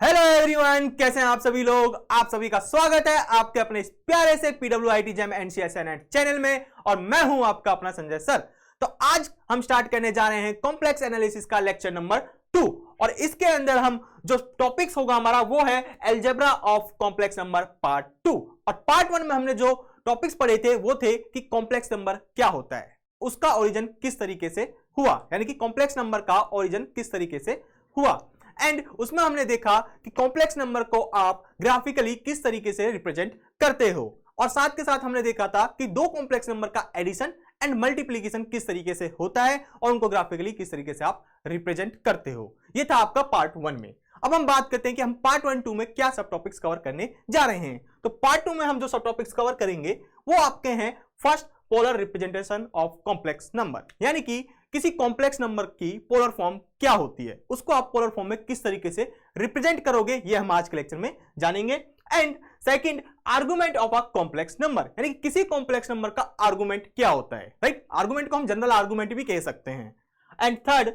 Hello everyone, कैसे हैं आप सभी लोग। आप सभी का स्वागत है आपके अपने इस प्यारे से PWIT जेम NCSNet चैनल में और मैं हूं आपका अपना संजय सर। तो आज हम स्टार्ट करने जा रहे हैं कॉम्प्लेक्स एनालिसिस का लेक्चर नंबर 2 और इसके अंदर हम जो टॉपिक्स होगा हमारा वो है algebra of complex number part 2। और पार्ट 1 में हमने जो टॉपिक्स पढ़े थे वो थे कि कॉम्प्लेक्स नंबर क्या होता है, उसका ओरिजिन किस तरीके से हुआ, यानी कि कॉम्प्लेक्स नंबर का ओरिजिन किस तरीके से हुआ। एंड उसमें हमने देखा कि कॉम्प्लेक्स नंबर को आप ग्राफिकली किस तरीके से रिप्रेजेंट करते हो, और साथ के साथ हमने देखा था कि दो कॉम्प्लेक्स नंबर का एडिशन एंड मल्टीप्लीकेशन किस तरीके से होता है और उनको ग्राफिकली किस तरीके से आप रिप्रेजेंट करते हो। यह था आपका पार्ट 1 में। अब हम बात करते हैं कि हम पार्ट 1 2 में क्या सब टॉपिक्स कवर करने जा रहे हैं। तो पार्ट 2 में हम जो सब टॉपिक्स कवर करेंगे वो आपके हैं first polar representation of complex number, यानी कि किसी कॉम्प्लेक्स नंबर की पोलर फॉर्म क्या होती है, उसको आप पोलर फॉर्म में किस तरीके से रिप्रेजेंट करोगे, ये हम आज के लेक्चर में जानेंगे। And second, argument of a complex number, यानी कि किसी कॉम्प्लेक्स नंबर का आर्गुमेंट क्या होता है, राइट। आर्गुमेंट को हम जनरल आर्गुमेंट भी कह सकते हैं। And third,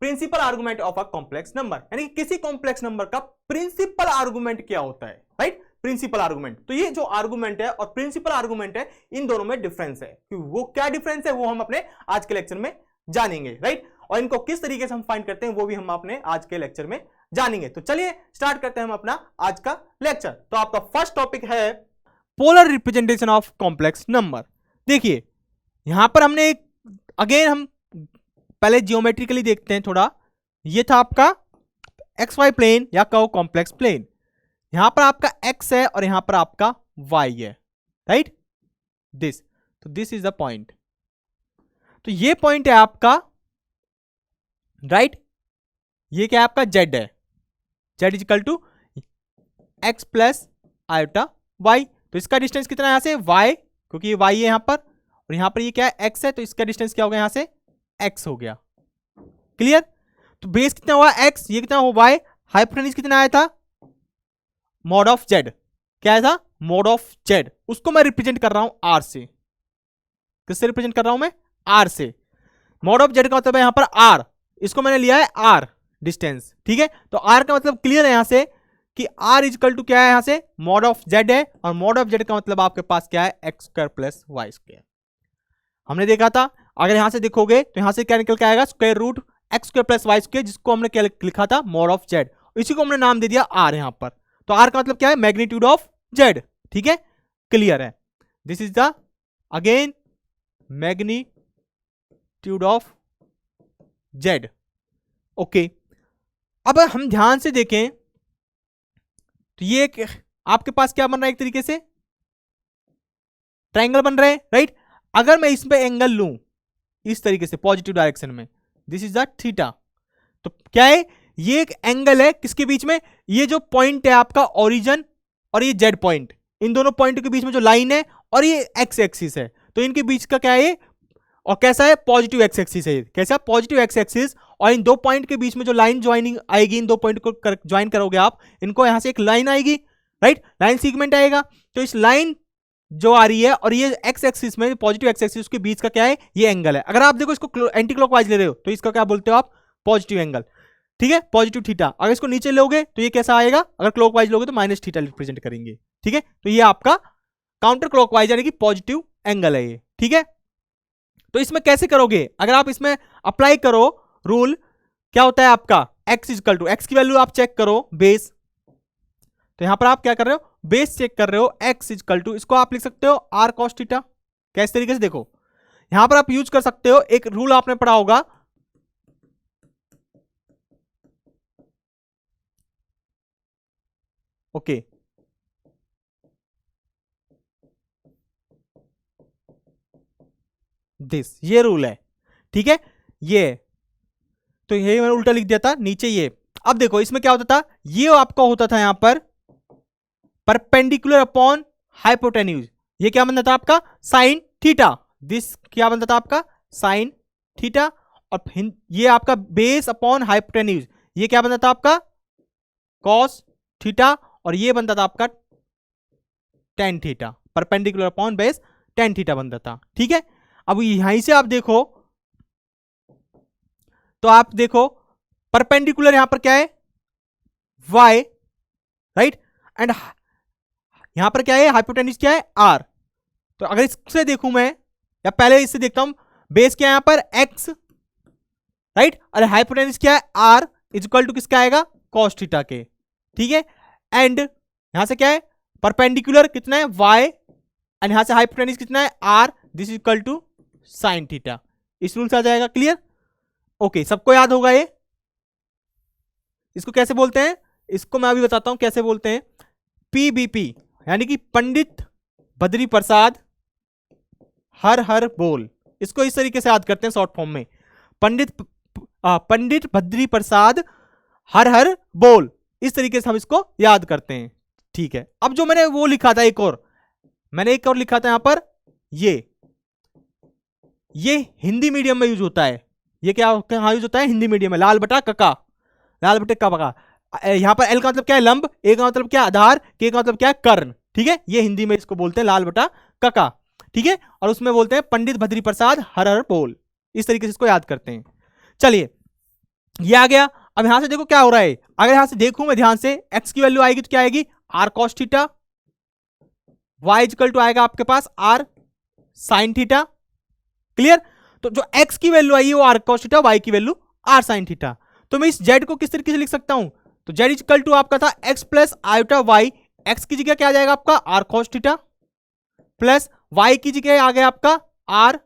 principal argument of a complex number, यानी कि किसी कॉम्प्लेक्स नंबर का प्रिंसिपल आर्गुमेंट क्या होता है, राइट। प्रिंसिपल आर्गुमेंट, तो ये जो आर्गुमेंट है और प्रिंसिपल आर्गुमेंट है, इन दोनों में डिफरेंस है। वो क्या डिफरेंस है वो हम अपने आज के लेक्चर में जानेंगे, राइट। और इनको किस तरीके से हम फाइंड करते हैं वो भी हम अपने आज के लेक्चर में जानेंगे। तो चलिए स्टार्ट करते हैं हम अपना आज का लेक्चर। तो आपका फर्स्ट टॉपिक है polar representation of complex number. देखिए यहां पर हमने एक अगेन हम पहले जियोमेट्रिकली देखते हैं थोड़ा। ये था आपका एक्स वाई प्लेन या कहो कॉम्प्लेक्स प्लेन। यहां पर आपका x है और यहां पर आपका y है, राइट। दिस, तो दिस इज द पॉइंट। तो ये पॉइंट है आपका, राइट। ये क्या है आपका z है, z equal to x plus iota y। तो इसका डिस्टेंस कितना है यहां से y, क्योंकि ये y है यहां पर, और यहां पर ये क्या है x है, तो इसका डिस्टेंस क्या हो गया यहां से x हो गया। क्लियर। तो बेस कितना हुआ x, ये कितना हुआ y, हाइपोटेन्यूज कितना आया था मॉड ऑफ z, क्या आया था मॉड ऑफ z। उसको मैं रिप्रेजेंट कर रहा हूं r से। किससे रिप्रेजेंट कर रहा हूं मैं, r से। मॉड ऑफ z का मतलब है यहां पर r, इसको मैंने लिया है r डिस्टेंस, ठीक है। तो r का मतलब क्लियर है यहां से कि r इजकल टू क्या है यहां से मॉड ऑफ z है, और मॉड ऑफ z का मतलब आपके पास क्या है x square plus Y square. हमने देखा था, अगर यहां से देखोगे तो यहां से क्या निकल के आएगा square root x square plus Y square, जिसको हमने क्या लिखा था मॉड ऑफ z, इसी को हमने नाम दे दिया r यहां पर। तो r का मतलब क्या है मैग्नीट्यूड ऑफ z, ठीक है। क्लियर है, this is the again magnitude of z। Okay, अब हम ध्यान से देखें तो ये एक आपके पास क्या बन रहा है, एक तरीके से ट्रायंगल बन रहा है, राइट। अगर मैं इसमें एंगल लूं इस तरीके से पॉजिटिव डायरेक्शन में, दिस इज द थीटा, तो क्या है ये एक एंगल है किसके बीच में, ये जो पॉइंट है आपका ओरिजिन और ये जेड पॉइंट, इन दोनों पॉइंट के बीच में जो लाइन है, और ये एक्स एक्सिस है, तो इनके बीच का क्या है ये, और कैसा है पॉजिटिव एक्स एक्सिस है, कैसा पॉजिटिव एक्स एक्सिस। और इन दो पॉइंट के बीच में जो लाइन ज्वाइनिंग आएगी, इन दो पॉइंट को ज्वाइन करोगे आप, इनको यहां से एक लाइन आएगी, राइट, लाइन सीगमेंट आएगा। तो इस लाइन जो आ रही है और ये एक्स एक्सिस में पॉजिटिव एक्स एक्सिस के बीच का क्या है, ये एंगल है। अगर आप देखो इसको एंटी क्लॉकवाइज ले रहे हो तो इसका क्या बोलते हो आप पॉजिटिव एंगल, ठीक है, पॉजिटिव थीटा। अगर इसको नीचे लोगे तो ये कैसा आएगा, अगर क्लॉकवाइज लोगे तो माइनस थीटा रिप्रेजेंट करेंगे, ठीक है। तो ये आपका काउंटर क्लॉकवाइज यानी कि पॉजिटिव एंगल है ये, ठीक है। तो इसमें कैसे करोगे, अगर आप इसमें अप्लाई करो रूल, क्या होता है आपका x इजकल टू, एक्स की वैल्यू आप चेक करो बेस, तो यहां पर आप क्या कर रहे हो बेस चेक कर रहे हो, x इजकल टू, इसको आप लिख सकते हो r cos थीटा। कैसे तरीके से देखो, यहां पर आप यूज कर सकते हो एक रूल आपने पढ़ा होगा, ओके दिस, ये रूल है, ठीक है। ये तो ये मैंने उल्टा लिख दिया था नीचे ये। अब देखो इसमें क्या होता था, ये आपका होता था यहां पर परपेंडिकुलर अपॉन हाइपोटेन्यूज, ये क्या बनता था आपका साइन थीटा, दिस क्या बनता था आपका साइन थीटा। और ये आपका बेस अपॉन हाइपोटेन्यूज, ये क्या बनता था आपका कॉस थीटा, और ये बनता था आपका tan theta, perpendicular upon base tan theta बनता था, ठीक है। अब यहीं से आप देखो तो आप देखो परपेंडिकुलर यहां पर क्या है y, राइट। एंड यहां पर क्या है, हाइपोटेन्यूज क्या है, आर। तो अगर इससे देखूं मैं, या पहले इससे देखता हूं, बेस क्या है यहां पर, एक्स, राइट, और हाइपोटेन्यूज क्या है, आर इज इक्वल टू किसका आएगा, कॉस थीटा के, ठीक है। एंड यहां से क्या है, परपेंडिकुलर कितना है, वाई, एंड यहां से हाइपोटेन्यूज कितना है, r, this is equal to sine theta. इस रूल से आ जाएगा, क्लियर। ओके, सबको याद होगा ये। इसको कैसे बोलते हैं, इसको मैं अभी बताता हूं कैसे बोलते हैं। पीबीपी यानी कि पंडित बद्री प्रसाद हर हर बोल, इसको इस तरीके से याद करते हैं शॉर्ट फॉर्म में, पंडित बद्री प्रसाद हर हर बोल, इस तरीके से हम इसको याद करते हैं, ठीक है। अब जो मैंने वो लिखा था, मैंने एक और लिखा था यहां पर, ये हिंदी मीडियम में यूज होता है। ये क्या कहां यूज होता है, हिंदी मीडियम में, लाल बटा कका, लाल बटे कका। यहां पर एल का मतलब क्या है, लंब, ए का मतलब क्या है, आधार, के का मतलब क्या है, कर्ण, ठीक है। ये हिंदी में इसको बोलते हैं लाल बटा कका, ठीक है। और उसमें बोलते हैं पंडित बद्री प्रसाद हर हर बोल, इस तरीके से इसको याद करते हैं। चलिए, ये आ गया। अब यहां से देखो क्या हो रहा है, अगर यहां से देखूं मैं ध्यान से, एक्स की वैल्यू आएगी तो क्या आएगी, r cos theta, y equal to आएगा आपके पास आर साइन थीटा, क्लियर। तो जो एक्स की वैल्यू आई है वो आर कॉस थीटा, वाई की वैल्यू आर साइन थीटा। तो मैं इस जेड को किस तरीके से लिख सकता हूं, तो जेड इक्वल टू आपका था x plus iota y, x की जगह क्या आ जाएगा आपका r cos theta, plus y की जगह आ गया आपका आर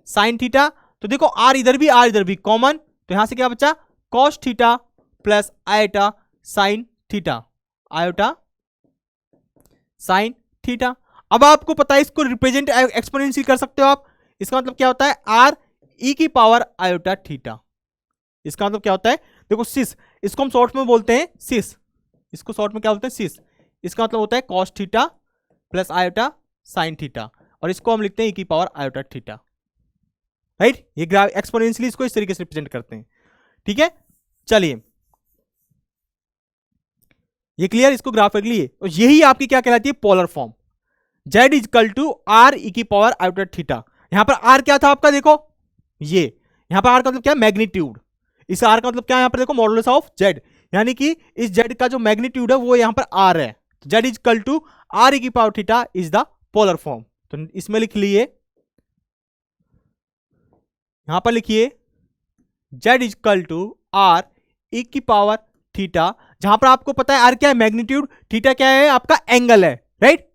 साइन थीटा। तो देखो आर इधर भी कॉमन, तो यहां से क्या बचा, cos theta plus iota sine theta, iota sine theta. अब आपको पता है इसको रिप्रेजेंट एक्सपोनेंशियल कर सकते हो आप। इसका मतलब क्या होता है, आर ई की पावर आयोटा थीटा। इसका मतलब क्या होता है, देखो सिस, इसको हम शॉर्ट में बोलते हैं सिस, इसको शॉर्ट में क्या बोलते हैं, सिस। इसका मतलब होता है cos theta plus iota sine theta, और इसको हम लिखते हैं ई की पावर आयोटा थीटा, राइट। ये एक्सपोनेंशियली इसको इस तरीके से रिप्रेजेंट करते हैं, ठीक है। चलिए, ये क्लियर, इसको ग्राफिकली है, और यही आपकी क्या कहलाती है, polar form. Z is equal to R E की पावर आयोटा थीटा। यहां पर आर क्या था आपका, देखो ये, यहां पर आर का मतलब क्या है, मैग्नीट्यूड। इस आर का मतलब क्या है, यहां पर देखो मॉडुलस ऑफ जेड, यानी कि इस जेड का जो मैग्नीट्यूड है वो यहां पर आर है। Z is equal to R E की power theta is the polar form. तो इसमें लिख लिए, यहां पर लिखिए Z is equal to R E की पावर थीटा, जहां पर आपको पता है आर क्या है, मैग्नीट्यूड, थीटा क्या है आपका एंगल है, राइट।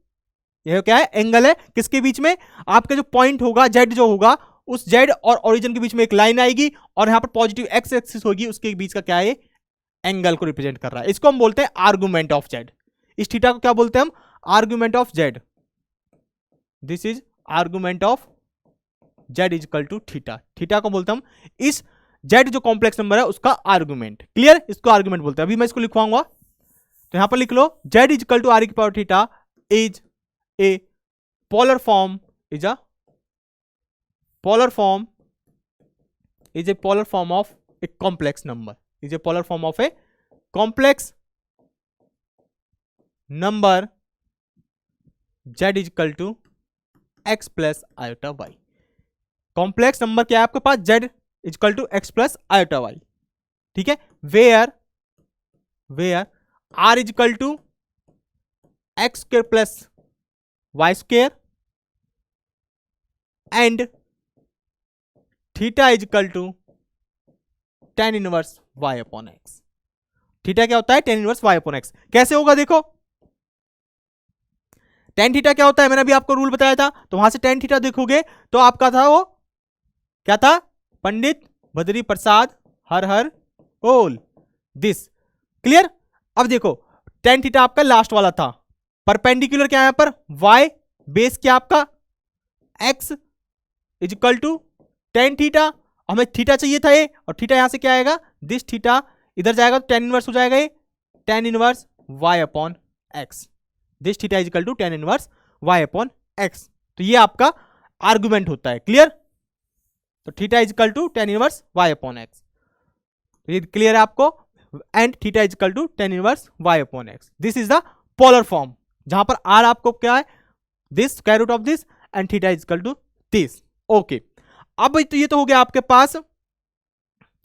यह क्या है, एंगल है, किसके बीच में, आपका जो पॉइंट होगा जेड जो होगा, उस जेड और ओरिजिन के बीच में एक लाइन आएगी, और यहां पर पॉजिटिव एक्स एक्सिस होगी, उसके बीच का क्या है, एंगल को रिप्रेजेंट कर रहा है। इसको हम बोलते हैं आर्गुमेंट ऑफ जेड। इस थीटा को क्या बोलते हैं हम, argument of z. This is argument of Z is equal to theta. Theta को बोलते हैं हम इस जेड जो कॉम्प्लेक्स नंबर है उसका आर्गुमेंट, क्लियर, इसको आर्गुमेंट बोलते हैं। अभी मैं इसको लिखवाऊंगा, तो यहां पर लिख लो Z is equal to R की power theta is a polar form is a polar form of a complex number, is a polar form of a complex number z is equal to x plus iota y। Complex number क्या है आपके पास, z is equal to x plus iota y, ठीक है। where r is equal to x square plus y square and theta is equal to tan inverse y upon x। Theta क्या होता है, tan inverse y upon x। कैसे होगा देखो, tan theta क्या होता है, मैंने अभी आपको रूल बताया था, तो वहां से tan थीटा देखोगे तो आपका था वो क्या था, पंडित बद्री प्रसाद हर हर बोल, दिस, क्लियर। अब देखो tan थीटा आपका लास्ट वाला था, परपेंडिकुलर क्या है यहां पर, y, बेस क्या आपका x is equal to tan theta, हमें थीटा चाहिए था ये, और थीटा यहां से क्या आएगा, दिस थीटा इधर जाएगा तो tan इनवर्स हो जाएगा ये, tan inverse y upon x, this theta is equal to tan inverse y upon x। तो ये आपका आर्गुमेंट होता है, क्लियर। तो theta is equal to tan inverse y upon x, तो ये क्लियर है आपको, and theta is equal to tan inverse y upon x। This is the polar form, जहां पर r आपको क्या है, this square root of this, and theta is equal to this, okay. अब तो ये तो हो गया आपके पास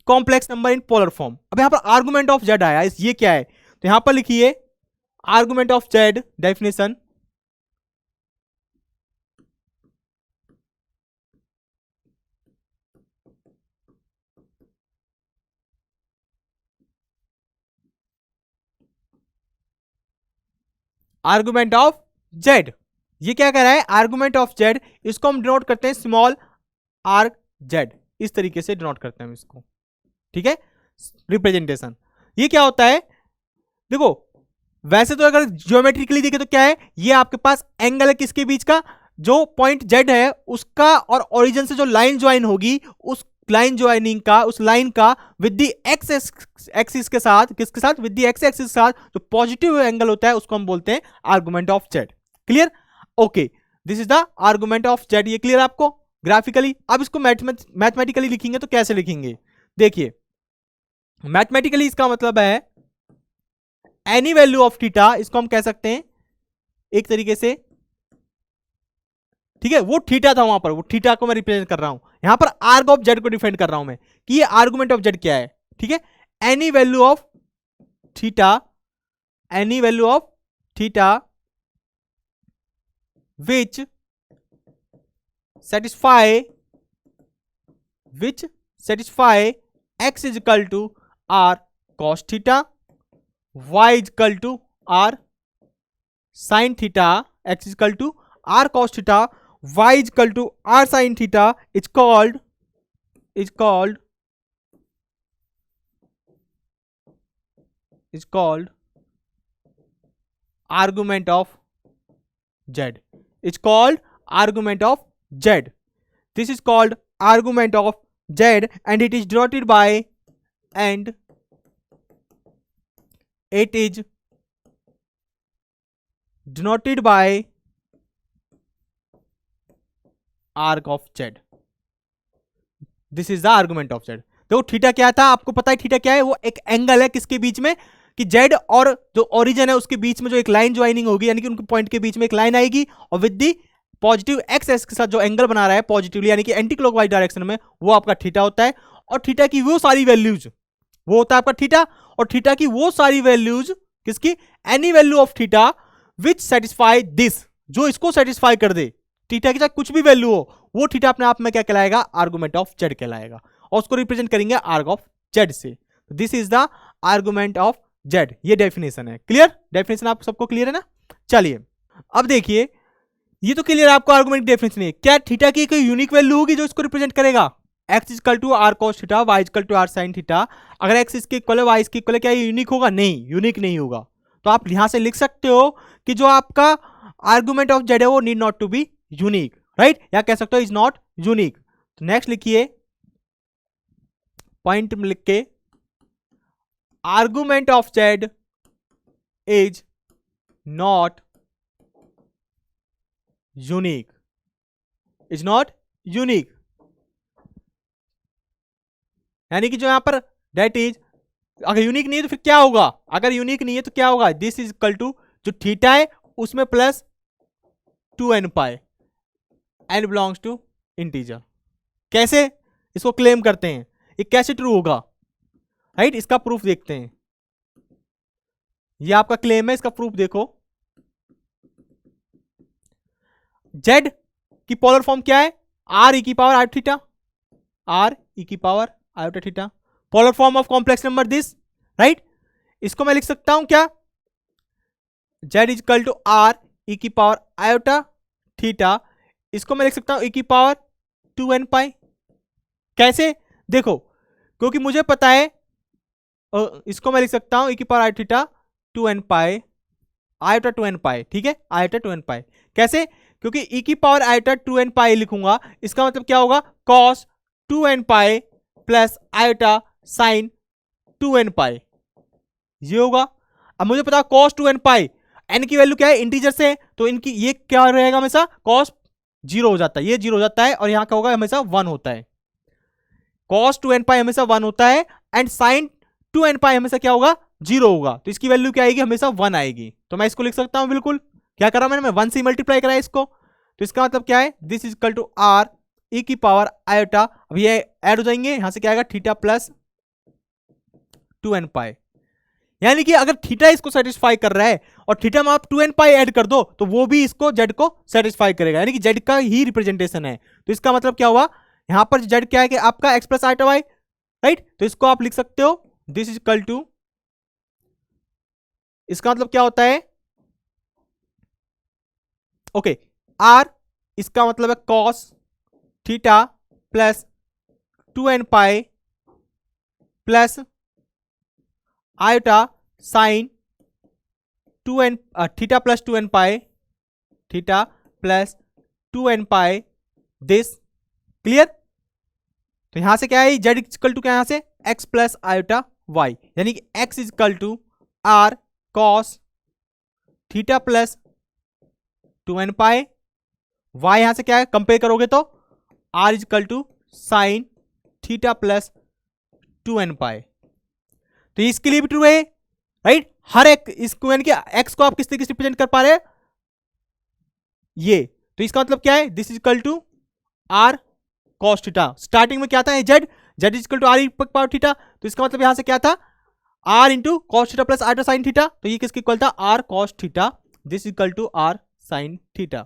complex number in polar form. अब यहां पर आर्गुमेंट ऑफ जेड आया, ये क्या है, तो यहां पर लिखिए argument of Z definition, argument of Z. ये क्या कह रहा है, आर्गुमेंट ऑफ जेड, इसको हम डिनोट करते हैं स्मॉल आर जेड, इस तरीके से डिनोट करते हैं हम इसको, ठीक है, रिप्रेजेंटेशन। ये क्या होता है, देखो वैसे तो अगर ज्योमेट्रिकली देखें तो क्या है, ये आपके पास एंगल है किसके बीच का, जो पॉइंट जेड है उसका और ओरिजिन से जो लाइन ज्वाइन होगी, उस लाइन ज्वाइनिंग का, उस लाइन का विद द एक्स एक्सिस के साथ, किसके साथ, विद द एक्स एक्सिस के साथ जो पॉजिटिव एंगल होता है उसको हम बोलते हैं argument of Z. Clear, okay, this is the argument of Z. ये क्लियर आपको ग्राफिकली। अब इसको मैथमेटिकली लिखेंगे तो कैसे लिखेंगे, देखिए मैथमेटिकली इसका मतलब है एनी वैल्यू ऑफ थीटा, इसको हम कह सकते हैं एक तरीके से, ठीक है, वो थीटा था वहां पर, वो थीटा को मैं रिप्रेजेंट कर रहा हूं, यहां पर आर्ग ऑफ जेड को डिफाइन कर रहा हूं मैं कि ये आर्गुमेंट ऑफ जेड क्या है, ठीक है, any value of theta, any value of theta which satisfy x is equal to r cos theta, y is equal to r sin theta, x is equal to r cos theta, y is equal to r sin theta, is called argument of z. It's called argument of z. This is called argument of z, and it is denoted by, and it is denoted by arc of z. This is the argument of z. देखो theta क्या था, आपको पता है theta क्या है, वो एक एंगल है किसके बीच में, कि जेड और जो ओरिजिन है उसके बीच में जो एक लाइन ज्वाइनिंग होगी, यानी कि उनके पॉइंट के बीच में एक लाइन आएगी, और with the positive x axis के साथ जो एंगल बना रहा है पॉजिटिवली, यानी कि एंटी क्लॉकवाइज डायरेक्शन में, वो आपका थीटा होता है। और थीटा की वो सारी वैल्यूज, वो होता है आपका थीटा, और थीटा की वो सारी वैल्यूज किसकी, any value of theta which satisfy this, जो इसको सेटिस्फाई कर दे, थीटा की चाहे कुछ भी वैल्यू हो, वो थीटा अपने आप में क्या कहलाएगा, आर्गुमेंट ऑफ जेड कहलाएगा, और उसको रिप्रेजेंट करेंगे आर्ग ऑफ जेड से। This is the argument of Z, ये डेफिनेशन है। क्लियर, डेफिनेशन आप सबको क्लियर है ना। चलिए अब देखिए, ये तो क्लियर आपको आर्गुमेंट डेफिनेशन है, क्या थीटा की कोई यूनिक वैल्यू होगी जो इसको रिप्रेजेंट करेगा, x equal to r cos theta, y equal to r sine theta, अगर x इसके इक्वल है y इसके इक्वल है, क्या ये यूनिक होगा, नहीं, यूनिक नहीं होगा। तो आप यहां से लिख सकते हो कि जो आपका आर्गुमेंट ऑफ जेड है वो need not to be unique, right, या कह सकते हो इज नॉट यूनिक। तो नेक्स्ट लिखिए, पॉइंट में लिख के, argument of Z is not unique, is not unique, यानी कि जो यहां पर डेट इज, अगर यूनिक नहीं है तो फिर क्या होगा, अगर यूनिक नहीं है तो क्या होगा, दिस इज इक्वल टू जो थीटा है उसमें plus 2n pi, n belongs to integer. कैसे इसको क्लेम करते हैं, ये कैसे ट्रू होगा, राइट, इसका प्रूफ देखते हैं। ये आपका क्लेम है, इसका प्रूफ देखो। z की पोलर फॉर्म क्या है, r e की power iota theta, r e की power iota theta, polar form of complex number this, right, इसको मैं लिख सकता हूं क्या, z is equal to r e की पावर आयोटा थीटा, इसको मैं लिख सकता हूं e की पावर 2n पाई। कैसे, देखो क्योंकि मुझे पता है, इसको मैं लिख सकता हूं e की पावर आयोटा थीटा 2n पाई, आयोटा 2n पाई, ठीक है, आयोटा 2n पाई। कैसे, क्योंकि e की पावर आयोटा 2n पाई लिखूंगा, इसका मतलब क्या होगा, cos 2n pi plus iota sine 2n पाई, ये होगा। अब मुझे पता cos 2n पाई, n की वैल्यू क्या है, इंटीजर से, तो इनकी ये क्या रहेगा, हमेशा cos 0 हो जाता है, ये 0 हो जाता है, और यहां क्या होगा, हमेशा 1 होता है, cos 2n पाई हमेशा 1 होता है, एंड sin 2n पाई हमेशा क्या होगा, 0 होगा, तो इसकी वैल्यू क्या आएगी, हमेशा 1 आएगी। तो मैं इसको लिख सकता हूं, बिल्कुल क्या करा मैंने, मैं 1 से मल्टीप्लाई करा इसको, तो इसका मतलब क्या है, this is equal to r e की पावर आयोटा, अब ये ऐड हो जाएंगे, यहां से क्या आएगा, थीटा प्लस 2n पाई, यानी कि अगर थीटा इसको सेटिस्फाई कर रहा है और थीटा में आप 2n पाई ऐड कर दो तो वो भी इसको जेड को सेटिस्फाई करेगा, यानी कि जेड का ही रिप्रेजेंटेशन है। तो इसका मतलब क्या हुआ, यहां पर जेड क्या है कि आपका x plus iota y, right. तो इसको आप लिख सकते हो दिस इज इक्वल टू, इसका मतलब क्या होता है, ओके आर, इसका मतलब है cos theta plus 2n pi plus iota sine 2n theta plus 2n pi, theta plus 2n pi this, clear. तो यहां से क्या है, जेड इक्वल टू क्या, यहां से एक्स प्लस आयोटा वाई, यानी कि x equal to r cos theta plus 2n pi, y यहां से क्या है, कंपेयर करोगे तो r equal to sine theta plus 2n pi. तो इसके लिए भी ट्रू है, राइट। हर एक इसको यानी कि एक्स को आप किस तरीके से रिप्रेजेंट कर पा रहे हैं, ये। तो इसका मतलब क्या है, this is equal to r cos theta, starting में क्या था z, z is equal to r power theta, तो इसका मतलब यहां से क्या था, r into cos theta plus r sine theta, तो ये किसके इक्वल था, r cos theta, this equal to r sine theta.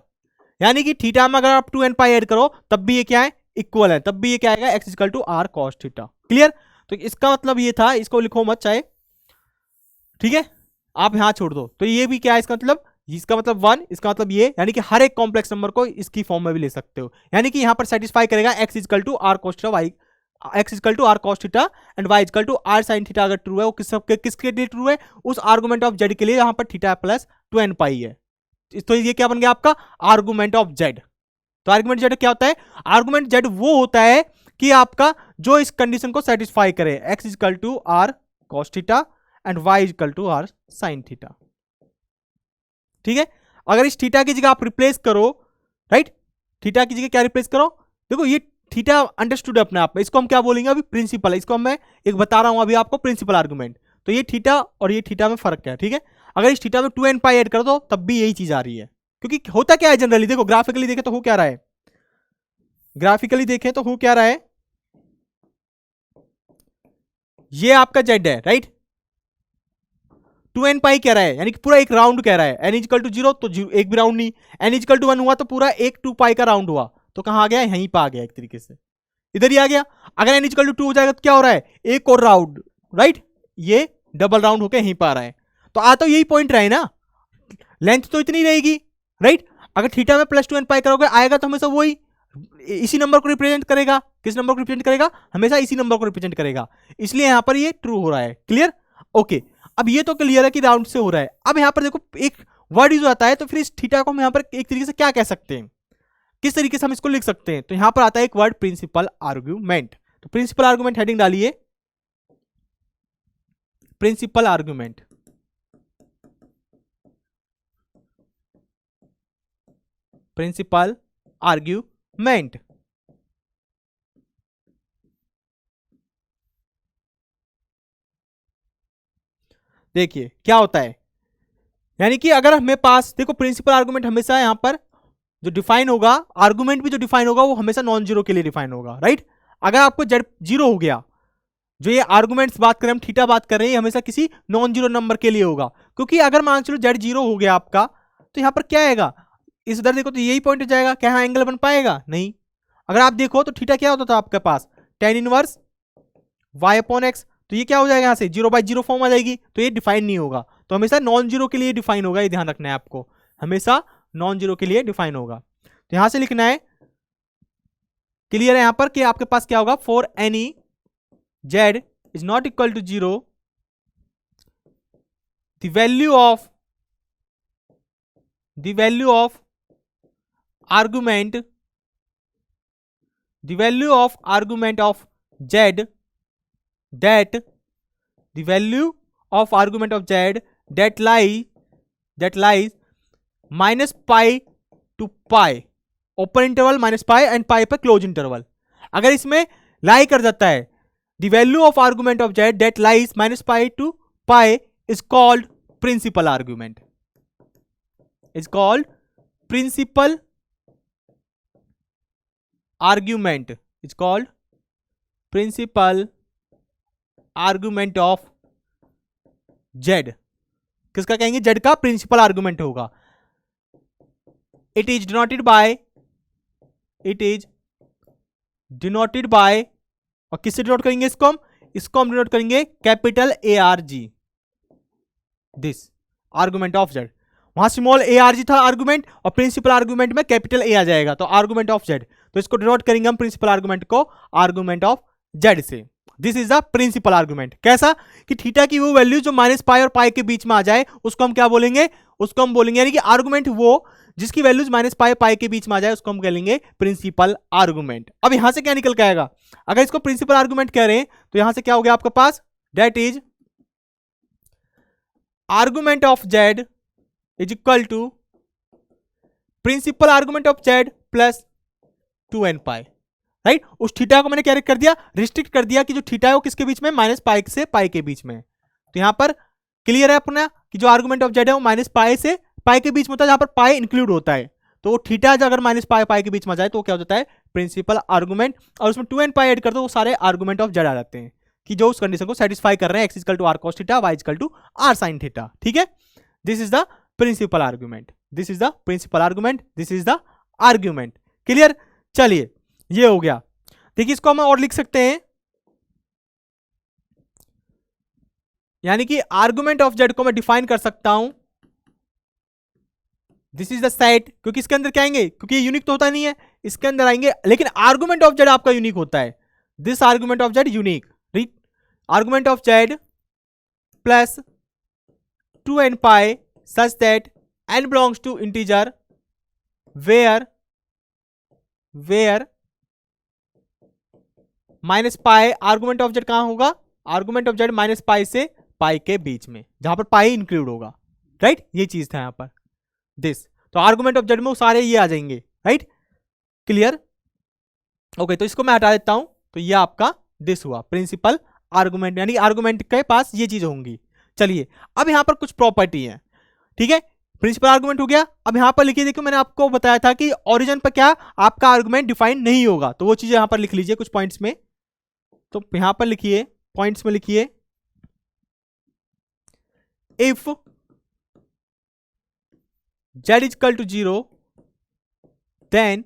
यानी कि थीटा में अगर आप 2n पाई ऐड करो तब भी ये क्या है, इक्वल है, तब भी ये क्या आएगा, x equal to r cos theta, clear. तो इसका मतलब ये था, इसको लिखो मत चाहे, ठीक है, आप यहां छोड़ दो। तो ये भी क्या है, इसका मतलब 1, इसका मतलब ये, यानी कि हर एक कॉम्प्लेक्स नंबर को इसकी फॉर्म में भी ले सकते हो, यानी कि यहां पर सेटिस्फाई करेगा x equal to r cos theta y, x equal to r cos theta and y equal to r sine theta. अगर ट्रू है वो किसके लिए ट्रू है, उस आर्गुमेंट ऑफ जेड के लिए यहां पर थीटा प्लस 2n पाई है। तो ये क्या बन गया आपका आर्गुमेंट ऑफ जेड। तो आर्गुमेंट जेड क्या होता है, आर्गुमेंट जेड वो होता है कि आपका जो इस कंडीशन को सेटिस्फाई करे, x equal to r cos theta and y equal to r sine theta, ठीक है। अगर इस थीटा की जगह आप रिप्लेस करो, राइट, थीटा की जगह क्या रिप्लेस करो, देखो ये थीटा अंडरस्टूड अपने आप में, इसको हम क्या बोलेंगे अभी, प्रिंसिपल है, इसको मैं एक बता रहा हूं अभी आपको, प्रिंसिपल आर्गुमेंट। तो ये थीटा और ये थीटा में फर्क है, ठीक है। अगर इस थीटा में 2n पाई ऐड कर दो तब भी यही चीज आ रही है, क्योंकि होता क्या है जनरली, देखो ग्राफिकली देखे तो हो क्या रहा है, ग्राफिकली देखें तो हो क्या रहा है, ये आपका जेड है, राइट, 2n पाई कह रहा है, यानी कि पूरा एक राउंड कह रहा है, n इक्वल टू 0 तो एक भी राउंड नहीं, n इक्वल टू 1 हुआ तो पूरा एक 2 पाई का राउंड हुआ, तो कहां आ गया, यहीं पर आ गया, एक तरीके से इधर ही आ गया। अगर n इक्वल टू 2 हो जाएगा तो क्या हो रहा है, एक और राउंड, राइट, ये डबल राउंड होकर यहीं पर आ रहा है। तो आ तो यही पॉइंट रहा है ना, लेंथ तो इतनी रहेगी, राइट। अगर थीटा में प्लस 2n पाई करोगे आएगा तो हमेशा वही इसी नंबर को रिप्रेजेंट करेगा, किस नंबर को रिप्रेजेंट करेगा, हमेशा इसी नंबर को रिप्रेजेंट करेगा, इसलिए यहां पर ये ट्रू हो रहा है, क्लियर, ओके। अब ये तो क्लियर है कि राउंड से हो रहा है। अब यहां पर देखो एक वर्ड यूज आता है, तो फिर इस थीटा को हम यहां पर एक तरीके से क्या कह सकते हैं, किस तरीके से हम इसको लिख सकते हैं, तो यहां पर आता है एक वर्ड प्रिंसिपल आर्ग्यूमेंट। तो प्रिंसिपल आर्ग्यूमेंट हेडिंग डालिए, प्रिंसिपल आर्ग्यूमेंट, प्रिंसिपल आर्ग्यूमेंट। देखिए क्या होता है, यानी कि अगर हमें पास देखो प्रिंसिपल आर्गुमेंट हमेशा यहां पर जो डिफाइन होगा, आर्गुमेंट भी जो डिफाइन होगा वो हमेशा नॉन जीरो के लिए डिफाइन होगा, राइट। अगर आपको जेड जीरो हो गया, जो ये आर्गुमेंट्स बात करें, हम थीटा बात कर रहे हैं, हमेशा किसी नॉन जीरो नंबर के लिए होगा, क्योंकि अगर मान चलो जेड जीरो हो गया आपका, तो यहां पर क्या आएगा, इस उधर देखो तो यही पॉइंट हो जाएगा, क्या एंगल बन पाएगा, नहीं। अगर आप देखो तो थीटा क्या होता था आपके पास, tan inverse y upon X, तो ये क्या हो जाएगा, यहां से 0/0 फॉर्म आ जाएगी, तो ये डिफाइन नहीं होगा। तो हमेशा नॉन जीरो के लिए डिफाइन होगा, ये ध्यान रखना है आपको, हमेशा नॉन जीरो के लिए डिफाइन होगा। तो यहां से लिखना है, क्लियर है यहां पर कि आपके पास क्या होगा, for any z is not equal to 0 the value of argument of z that the value of argument of z that lies minus pi to pi, open interval minus pi and pi पर close interval. अगर इसमें lie कर जाता है, the value of argument of z that lies minus pi to pi is called principal argument, is called principal argument, is called principal argument of z, किसका कहेंगे, जेड का प्रिंसिपल आर्गुमेंट होगा। It is denoted by, it is denoted by, और किससे denote करेंगे इसको हम डिनोट करेंगे capital A R G, this argument of Z. वहां स्मॉल ए आर जी था आर्गुमेंट, और प्रिंसिपल आर्गुमेंट में कैपिटल ए आ जाएगा, तो आर्गुमेंट ऑफ जेड, तो इसको डिनोट करेंगे हम प्रिंसिपल आर्गुमेंट को आर्गुमेंट ऑफ जेड से। This is the principal argument. कैसा कि थीटा की वो वैल्यू जो माइनस पाई और पाई के बीच में आ जाए उसको हम क्या बोलेंगे, उसको हम बोलेंगे, यानी कि आर्गुमेंट वो जिसकी वैल्यूज माइनस पाई पाई के बीच में आ जाए उसको हम कह लेंगे प्रिंसिपल आर्गुमेंट। अब यहां से क्या निकल के आएगा, अगर इसको प्रिंसिपल आर्गुमेंट कह रहे हैं तो यहां से क्या हो गया आपके पास, that is argument of Z is equal to principal argument of Z plus 2n pi, right. उस थीटा को मैंने क्या कर दिया, रिस्ट्रिक्ट कर दिया कि जो थीटा है वो किसके बीच में, माइनस पाई से पाई के बीच में। तो यहां पर क्लियर है अपना कि जो आर्गुमेंट ऑफ जेड है वो माइनस पाई से पाई के बीच में होता है, जहां पर पाई इंक्लूड होता है। तो वो थीटा अगर माइनस पाई पाई के बीच में जाए तो क्या हो जाता है, प्रिंसिपल आर्गुमेंट, और उसमें 2n पाई ऐड कर दो वो सारे आर्गुमेंट ऑफ जेड आ जाते हैं कि जो उस कंडीशन को सेटिस्फाई कर रहे हैं, x equal to r cos theta, y equal to r sine theta. ठीक है, this is the principal argument, this is the principal argument, this is the argument. Clear, चलिए ये हो गया। देखिए इसको हम और लिख सकते हैं, यानी कि आर्गुमेंट ऑफ जेड को मैं डिफाइन कर सकता हूं, दिस इज द सेट, क्योंकि इसके अंदर क्या आएंगे, क्योंकि ये यूनिक तो होता नहीं है, इसके अंदर आएंगे, लेकिन आर्गुमेंट ऑफ जेड आपका यूनिक होता है, this argument of Z unique, right. Argument of Z plus 2n pi such that n belongs to integer where minus pi, argument of Z कहां होगा, argument of Z minus pi से पाई के बीच में, जहां पर पाई इंक्लूड होगा, राइट। ये चीज था यहां पर दिस, तो आर्गुमेंट ऑफ जेड में वो सारे ये आ जाएंगे, राइट। क्लियर, ओके, तो इसको मैं हटा देता हूं, तो ये आपका दिस हुआ प्रिंसिपल आर्गुमेंट, यानी आर्गुमेंट के पास ये चीज होंगी। चलिए अब यहां पर कुछ प्रॉपर्टी है, ठीक है, प्रिंसिपल आर्गुमेंट हो गया। अब यहां पर लिखिए, देखो मैंने आपको बताया था कि ओरिजिन पर क्या आपका आर्गुमेंट डिफाइन नहीं होगा, तो वो चीजें यहां पर लिख लीजिए कुछ पॉइंट्स में, तो यहां पर लिखिए, पॉइंट्स में लिखिए, if z is equal to 0 then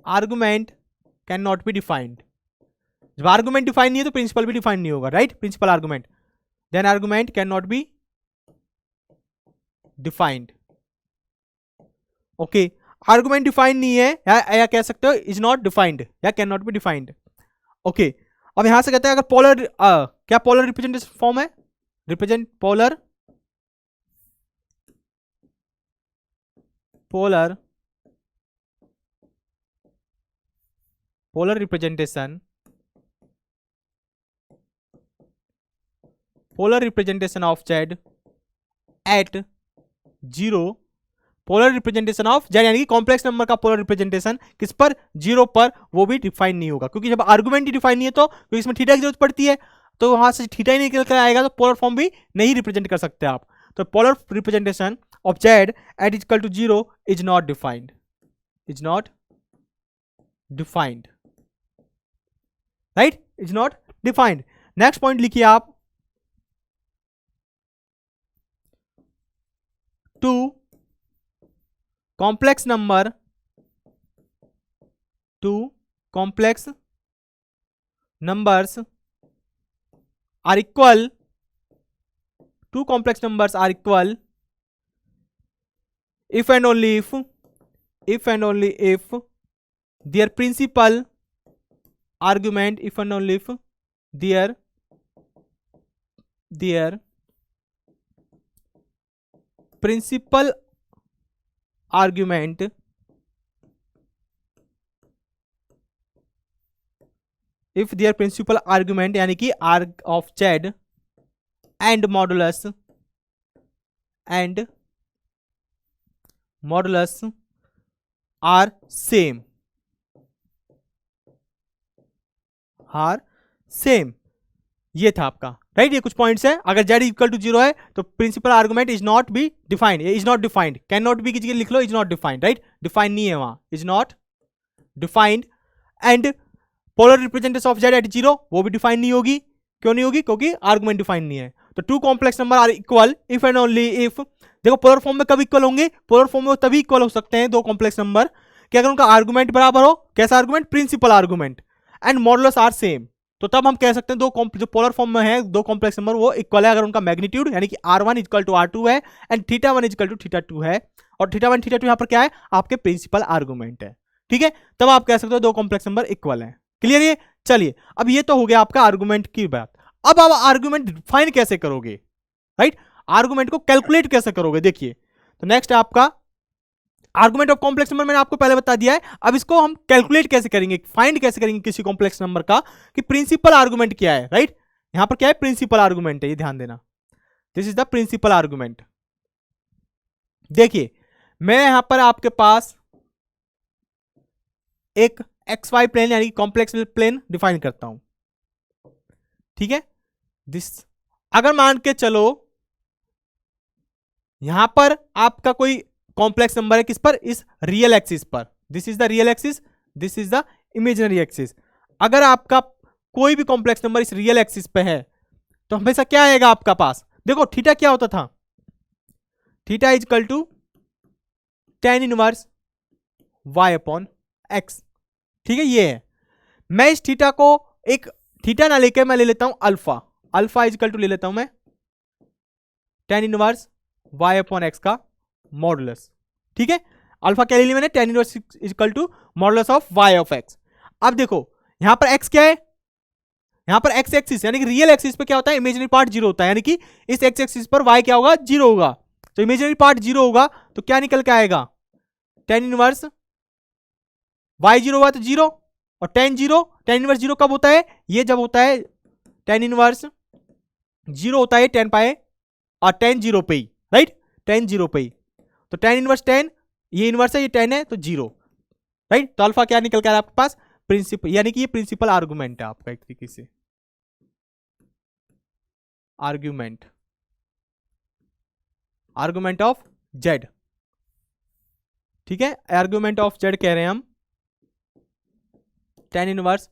argument cannot be defined। जब आर्गुमेंट डिफाइन नहीं है तो प्रिंसिपल भी डिफाइन नहीं होगा, right, principal argument, then argument can not be defined. Okay, argument define नहीं है या कह सकते हो इज नॉट डिफाइंड या can not be defined. Okay, अब यहां से कहते हैं अगर पोलर क्या पोलर रिप्रेजेंटेशन फॉर्म है, represent polar representation of z at 0, polar representation of z यानी कि कॉम्प्लेक्स नंबर का पोलर रिप्रेजेंटेशन किस पर, 0 पर, वो भी डिफाइन नहीं होगा, क्योंकि जब आर्गुमेंट ही डिफाइन नहीं है तो क्योंकि इसमें थीटा की जरूरत पड़ती है, तो वहां से थीटा ही निकल कर आएगा, तो पोलर फॉर्म भी नहीं रिप्रेजेंट कर सकते आप। तो polar representation of z at equal to 0 is not defined, is not defined, right, is not defined. Next point लिखिए आप, two complex number, two complex numbers are equal, two complex numbers are equal if and only if their principal argument, if and only if their principal argument if their principal argument यानी कि arg of z and modulus are same, ये था आपका, right. ये कुछ points है, अगर z equal to 0 है तो principal argument is not be defined, is not defined, can not be की जगह लिख लो is not defined, right, defined नहीं है वहां, is not defined. And polar representation of z at 0 वो भी डिफाइन नहीं होगी, क्यों नहीं होगी? क्योंकि आर्गुमेंट डिफाइन नहीं है। तो two complex number are equal if and only if, देखो पोलर फॉर्म में कब इक्वल होंगे? पोलर फॉर्म में तभी इक्वल हो सकते हैं दो कॉम्प्लेक्स नंबर कि अगर उनका आर्गुमेंट बराबर हो। कैसा argument? Principal argument, and modulus are same. तो तब हम कह सकते हैं जो पोलर फॉर्म में है दो कॉम्प्लेक्स नंबर वो इक्वल है अगर उनका मैग्नीट्यूड यानी कि r1 इक्वल टू r2 है एंड θ1 इक्वल टू θ2 है, और θ1 θ2 यहां पर क्या है? आपके प्रिंसिपल आर्गुमेंट है। ठीक है, तब आप कह सकते हो दो कॉम्प्लेक्स नंबर इक्वल है। क्लियर? ये चलिए, अब ये तो हो गया आपका आर्गुमेंट की बात। अब आप आर्गुमेंट डिफाइन कैसे करोगे? राइट, आर्गुमेंट को कैलकुलेट कैसे करोगे? देखिए, तो नेक्स्ट है आपका आर्गुमेंट ऑफ कॉम्प्लेक्स नंबर, मैंने आपको पहले बता दिया है। अब इसको हम कैलकुलेट कैसे करेंगे, फाइंड कैसे करेंगे किसी कॉम्प्लेक्स नंबर का कि प्रिंसिपल आर्गुमेंट क्या है। राइट, यहां पर क्या है? प्रिंसिपल आर्गुमेंट है, ये ध्यान देना। This is the principal argument. देखिए, मैं यहां पर आपके पास एक XY प्लेन यानी कॉम्प्लेक्स प्लेन डिफाइन करता हूं। ठीक है, दिस अगर मान के चलो यहां पर आपका कोई कॉम्प्लेक्स नंबर है किस पर? इस रियल एक्सिस पर। This is the real axis, this is the imaginary axis. अगर आपका कोई भी कॉम्प्लेक्स नंबर इस रियल एक्सिस पे है तो हमेशा क्या आएगा आपका पास? देखो थीटा क्या होता था? Theta is equal to tan inverse y upon x। ठीक है, ये है। मैं इस थीटा को एक थीटा ना लेके मैं ले लेता हूं alpha. Alpha is equal to ले लेता हूं मैं tan inverse y upon x का मॉडुलस। ठीक है, अल्फा क्या ले लिया मैंने? tan inverse equal to modulus of y of x। अब देखो यहां पर x क्या है? यहां पर x एक्सिस यानी कि रियल एक्सिस पे क्या होता है? इमेजिनरी पार्ट जीरो होता है, यानी कि इस x एक्सिस पर y क्या होगा? जीरो होगा। तो इमेजिनरी पार्ट जीरो होगा तो क्या निकल के आएगा? tan इनवर्स y जीरो हुआ तो जीरो, और tan zero, tan inverse zero कब होता है? ये जब होता है tan इनवर्स जीरो होता है tan पाए और tan जीरो पे ही। राइट, tan जीरो पे ही। तो tan इनवर्स tan, ये इनवर्स है, ये tan है, तो जीरो। राइट, तो अल्फा क्या निकल के आ रहा है आपके पास? प्रिंसिपल, यानी कि ये प्रिंसिपल आर्गुमेंट है आपका एक तरीके से। Argument, argument of Z. ठीक है, आर्गुमेंट ऑफ जेड कह रहे हैं हम tan inverse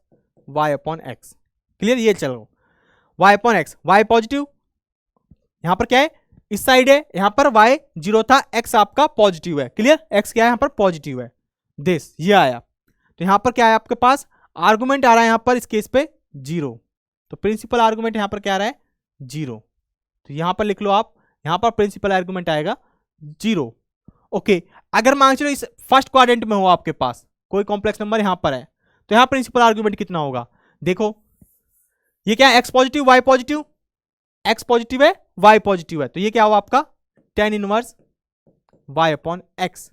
y upon x। Clear? ये चलो y upon x, y positive, यहां पर क्या है? इस साइड है, यहां पर y जीरो था, x आपका पॉजिटिव है। क्लियर? x क्या है? यहां पर पॉजिटिव है। दिस ये आया, तो यहां पर क्या है आपके पास? आर्गुमेंट आ रहा है यहां पर इस केस पे जीरो। तो प्रिंसिपल आर्गुमेंट यहां पर क्या आ रहा है? जीरो। तो यहां पर लिख लो आप, यहां पर प्रिंसिपल आर्गुमेंट आएगा जीरो। ओके, अगर मान चलो इस फर्स्ट क्वाड्रेंट में हो आपके पास कोई कॉम्प्लेक्स नंबर यहां पर है तो यहां प्रिंसिपल आर्गुमेंट कितना होगा? देखो ये क्या है? x positive y positive, x positive है y पॉजिटिव है, तो ये क्या हुआ आपका? tan inverse y upon x।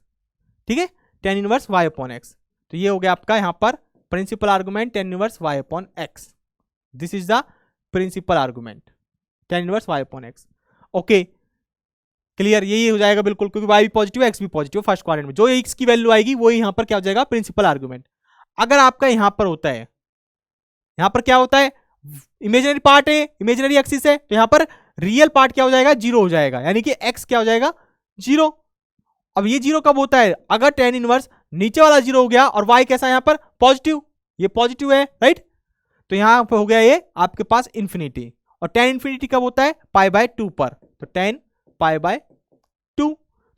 ठीक है, tan inverse y upon x। तो ये हो गया आपका यहां पर principal argument tan inverse y upon x। This is the principal argument tan inverse y upon x। Okay, clear? यही हो जाएगा बिल्कुल, क्योंकि y भी पॉजिटिव है x भी पॉजिटिव। फर्स्ट क्वाड्रेंट में जो x की वैल्यू आएगी वो यहां पर क्या हो जाएगा? Principal argument. अगर आपका यहां पर होता है, यहां पर क्या होता है? इमेजिनरी पार्ट है, इमेजिनरी एक्सिस है, तो यहां पर रियल पार्ट क्या हो जाएगा? जीरो हो जाएगा, यानी कि x क्या हो जाएगा? जीरो। अब ये जीरो कब होता है? अगर tan इनवर्स नीचे वाला जीरो हो गया और y कैसा यहां पर? पॉजिटिव, ये पॉजिटिव है। राइट, तो यहां पर हो गया ये आपके पास इंफिनिटी। और tan इंफिनिटी कब होता है? पाई बाय 2 पर, तो tan पाई बाय 2।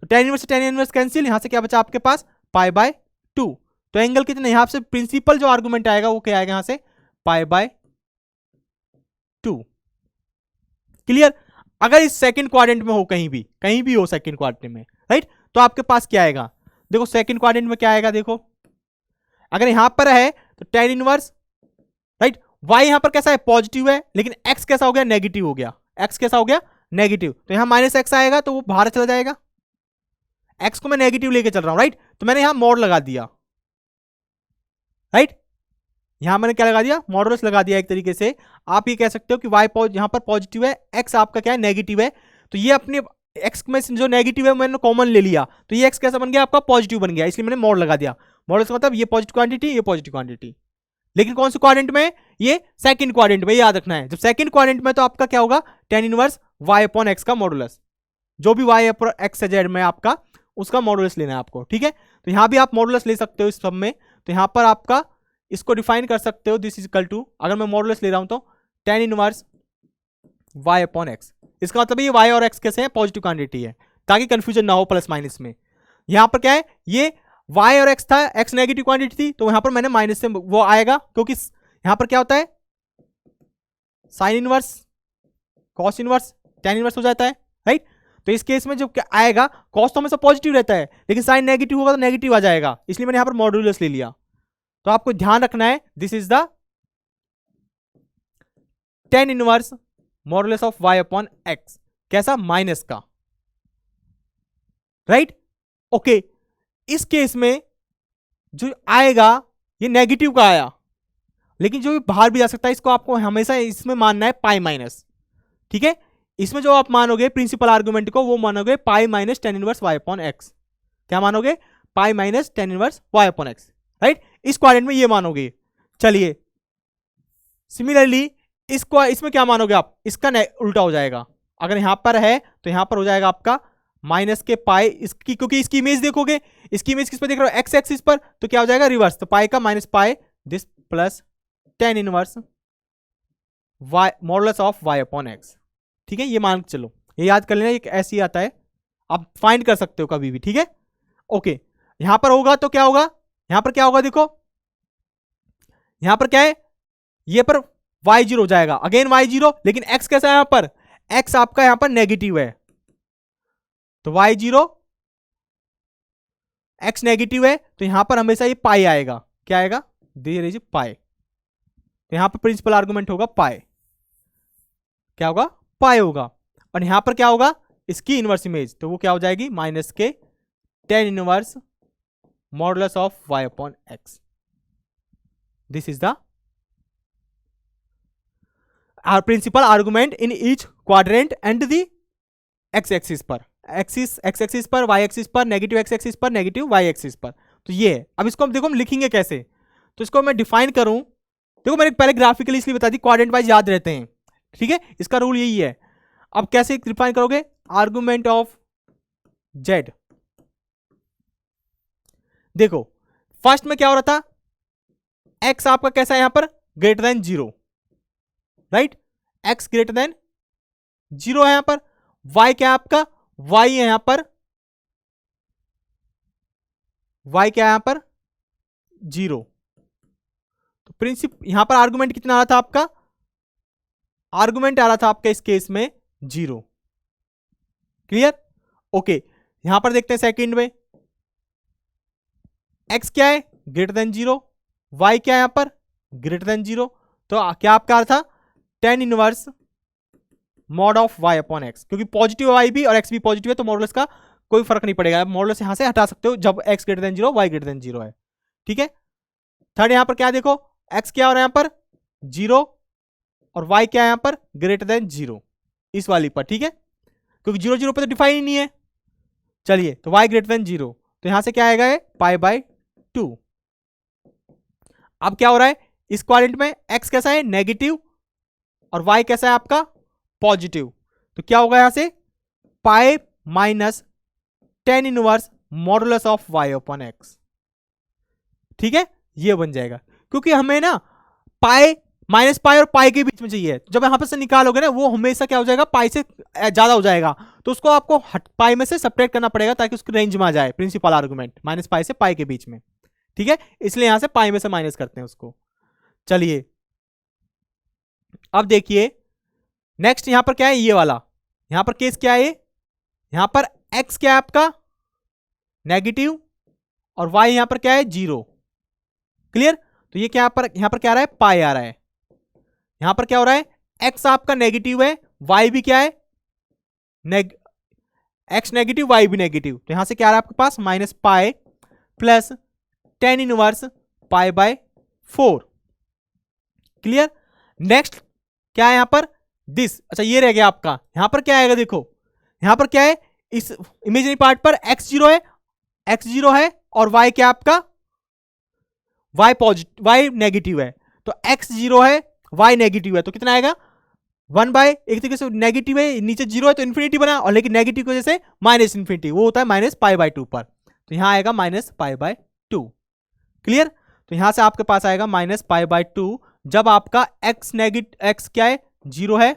तो tan inverse tan inverse cancel, यहां से क्या बचा आपके पास? Pi by 2। तो एंगल कितने? यहां से प्रिंसिपल जो आर्गुमेंट आएगा वो क्या आएगा? यहां से पाई बाय 2। क्लियर? अगर इस सेकंड क्वाड्रेंट में हो, कहीं भी हो सेकंड क्वाड्रेंट में, राइट, तो आपके पास क्या आएगा? देखो सेकंड क्वाड्रेंट में क्या आएगा? देखो अगर यहां पर है तो tan इनवर्स, राइट, y यहां पर कैसा है? पॉजिटिव है, लेकिन x कैसा हो गया? नेगेटिव हो गया। x कैसा हो गया? नेगेटिव। तो यहां माइनस x आएगा तो वो बाहर चला जाएगा, x को मैं नेगेटिव लेके चल रहा हूं। राइट, तो मैंने यहां मॉड लगा दिया। राइट, यहां मैंने क्या लगा दिया? मॉडुलस लगा दिया एक तरीके से। आप ये कह सकते हो कि y यहां पर पॉजिटिव है, x आपका क्या है? नेगेटिव है, तो ये अपने x में जो नेगेटिव है मैंने कॉमन ले लिया, तो ये x कैसा बन गया? आपका पॉजिटिव बन गया, इसलिए मैंने मॉड लगा दिया। मॉडुलस का मतलब ये पॉजिटिव क्वांटिटी, ये पॉजिटिव क्वांटिटी। लेकिन कौन से क्वाड्रेंट में? ये सेकंड क्वाड्रेंट में, याद रखना है। जब सेकंड क्वाड्रेंट में तो आपका क्या होगा? tan inverse y upon x का मॉडुलस, जो भी y अपॉन x z में आपका उसका मॉडुलस लेना है आपको। ठीक है, तो यहां भी आप मॉडुलस ले सकते हो इस सब में। तो यहां पर आपका इसको डिफाइन कर सकते हो, दिस इज इक्वल टू, अगर मैं मॉडुलस ले रहा हूं तो tan inverse y upon x. इसका मतलब ये वाई और एक्स कैसे हैं, पॉजिटिव क्वांटिटी है, ताकि कंफ्यूजन ना हो प्लस माइनस में। यहां पर क्या है, ये वाई और एक्स था, एक्स नेगेटिव क्वांटिटी थी, तो यहां पर मैंने माइनस से वो आएगा, क्योंकि यहां पर क्या होता है, sine inverse, cos inverse, tan inverse हो जाता है, राइट। तो इस केस में जो क्या आएगा, कॉस तो हमेशा पॉजिटिव रहता है, लेकिन साइन नेगेटिव होगा तो नेगेटिव आ जाएगा, इसलिए मैंने यहां पर मॉड्यूलस ले लिया। तो आपको ध्यान रखना है, this is the tan inverse modulus of y upon x, कैसा, माइनस का, राइट। ओके, इस केस में जो आएगा ये नेगेटिव का आया, लेकिन जो बाहर भी जा सकता है, इसको आपको हमेशा इसमें मानना है पाई माइनस, ठीक है। इसमें जो आप मानोगे प्रिंसिपल आर्गुमेंट को, वो मानोगे pi minus tan inverse y upon x. क्या मानोगे, pi minus tan inverse y upon x, right. इस क्वाड्रेंट में ये मानोगे। चलिए सिमिलरली इसमें क्या मानोगे आप, इसका उल्टा हो जाएगा। अगर यहां पर है तो यहां पर हो जाएगा आपका माइनस के पाई, इसकी क्योंकि इसकी इमेज देखोगे, इसकी इमेज किस पर देख रहे हो, एक्स एक्सिस पर, तो क्या हो जाएगा रिवर्स, तो पाई का minus pi this plus tan inverse y modulus of y upon x, ठीक है। ये मान के चलो, ये याद कर लेना, एक ऐसे ही आता है, आप फाइंड कर सकते हो कभी भी, ठीक है। ओके, यहां पर होगा तो क्या होगा, यहां पर क्या होगा, देखो यहां पर क्या है, ये पर y0 हो जाएगा, अगेन y0, लेकिन x कैसा है, यहां पर x आपका यहां पर नेगेटिव है, तो y0 x नेगेटिव है, तो यहां पर हमेशा ये पाई आएगा, क्या आएगा, देयर इज पाई, तो यहां पर प्रिंसिपल आर्गुमेंट होगा पाई, क्या होगा, पाई होगा। और यहां पर क्या होगा, इसकी इनवर्स इमेज, तो वो क्या हो जाएगी, माइनस के ten inverse modulus of y upon x. This is the our principal argument in each quadrant and the x axis पर, एक्सिस x axis पर, y axis पर, नेगेटिव x axis पर, नेगेटिव y axis पर। तो ये अब इसको हम देखो हम लिखेंगे कैसे, तो इसको मैं डिफाइन करूं, देखो मैंने पहले ग्राफिकली इसलिए बता दी, क्वाड्रेंट वाइज याद रहते हैं, ठीक है, इसका रूल यही है। अब कैसे डिफाइन करोगे, आर्गुमेंट ऑफ z, देखो फर्स्ट में क्या हो रहा था, x आपका कैसा है यहां पर, greater than zero, right, x greater than zero है यहां पर, y क्या है आपका, y है यहां पर, y क्या है यहां पर, जीरो। तो प्रिंसिप यहां पर आर्गुमेंट कितना आ रहा था आपका, आर्गुमेंट आ रहा था आपका इस केस में जीरो, क्लियर। ओके, यहां पर देखते हैं सेकंड में, x क्या है, ग्रेटर देन जीरो, y क्या है यहां पर, ग्रेटर देन जीरो, तो क्या आपका आ रहा था, tan inverse mod of y upon x, क्योंकि पॉजिटिव y भी और x भी पॉजिटिव है, तो मॉडुलस का कोई फर्क नहीं पड़ेगा, मॉडुलस यहां से हटा सकते हो जब x greater than zero, y greater than zero है, ठीक है। थर्ड यहां पर क्या देखो, x क्या हो रहा है यहां पर, जीरो, और y क्या है यहां पर, ग्रेटर देन जीरो, इस वाली पर, ठीक है, क्योंकि जीरो जीरो पे तो डिफाइन ही नहीं है। चलिए, तो y ग्रेटर देन जीरो, तो यहां से क्या आएगा, पाई बाय टू। अब क्या हो रहा है, इस क्वाड्रेंट में x कैसा है, नेगेटिव, और y कैसा है आपका, पॉजिटिव, तो क्या होगा यहां से, पाई minus tan inverse modulus of y upon x, ठीक है, ये बन जाएगा। क्योंकि हमें ना पाई, माइनस पाई और पाई के बीच में चाहिए, जब यहां पर से निकालोगे ना, वो हमेशा क्या हो जाएगा, पाई से ज्यादा हो जाएगा, तो उसको आपको पाई में से सेपरेट करना पड़ेगा, ताकि उसकी रेंज में आ जाए प्रिंसिपल आर्गुमेंट, माइनस पाई से पाई के बीच में, ठीक है, इसलिए यहां से पाई में से माइनस करते हैं उसको। चलिए अब देखिए नेक्स्ट, यहां पर क्या है, ये वाला, यहां पर केस क्या है, यहां पर x क्या है आपका, नेगेटिव, और y यहां पर क्या है, जीरो, क्लियर। तो ये क्या यहां पर क्या आ रहा है, पाई आ रहा है, यहां पर क्या हो रहा है, x आपका नेगेटिव है, y भी क्या है, x नेगेटिव, y भी नेगेटिव, तो यहां से क्या आ रहा है आपके पास, minus pi plus tan inverse pi by four, clear. Next क्या है यहां पर, दिस, अच्छा ये रह गया आपका, यहां पर क्या आएगा, देखो यहां पर क्या है, इस इमेजिनरी पार्ट पर x जीरो है, x जीरो है, और y क्या आपका, y पॉजिटिव, y नेगेटिव है, तो x जीरो है, y नेगेटिव है, तो कितना आएगा, वन बाय, एक तरीके से नेगेटिव है, नीचे जीरो है तो इन्फिनिटी बना, और लेकिन नेगेटिव की वजह से माइनस इन्फिनिटी, वो होता है माइनस पाई बाय टू पर, तो यहां आएगा minus pi by two, clear. तो यहां से आपके पास आएगा माइनस पाई बाय टू, जब आपका x नेगेटिव, x क्या है, जीरो है,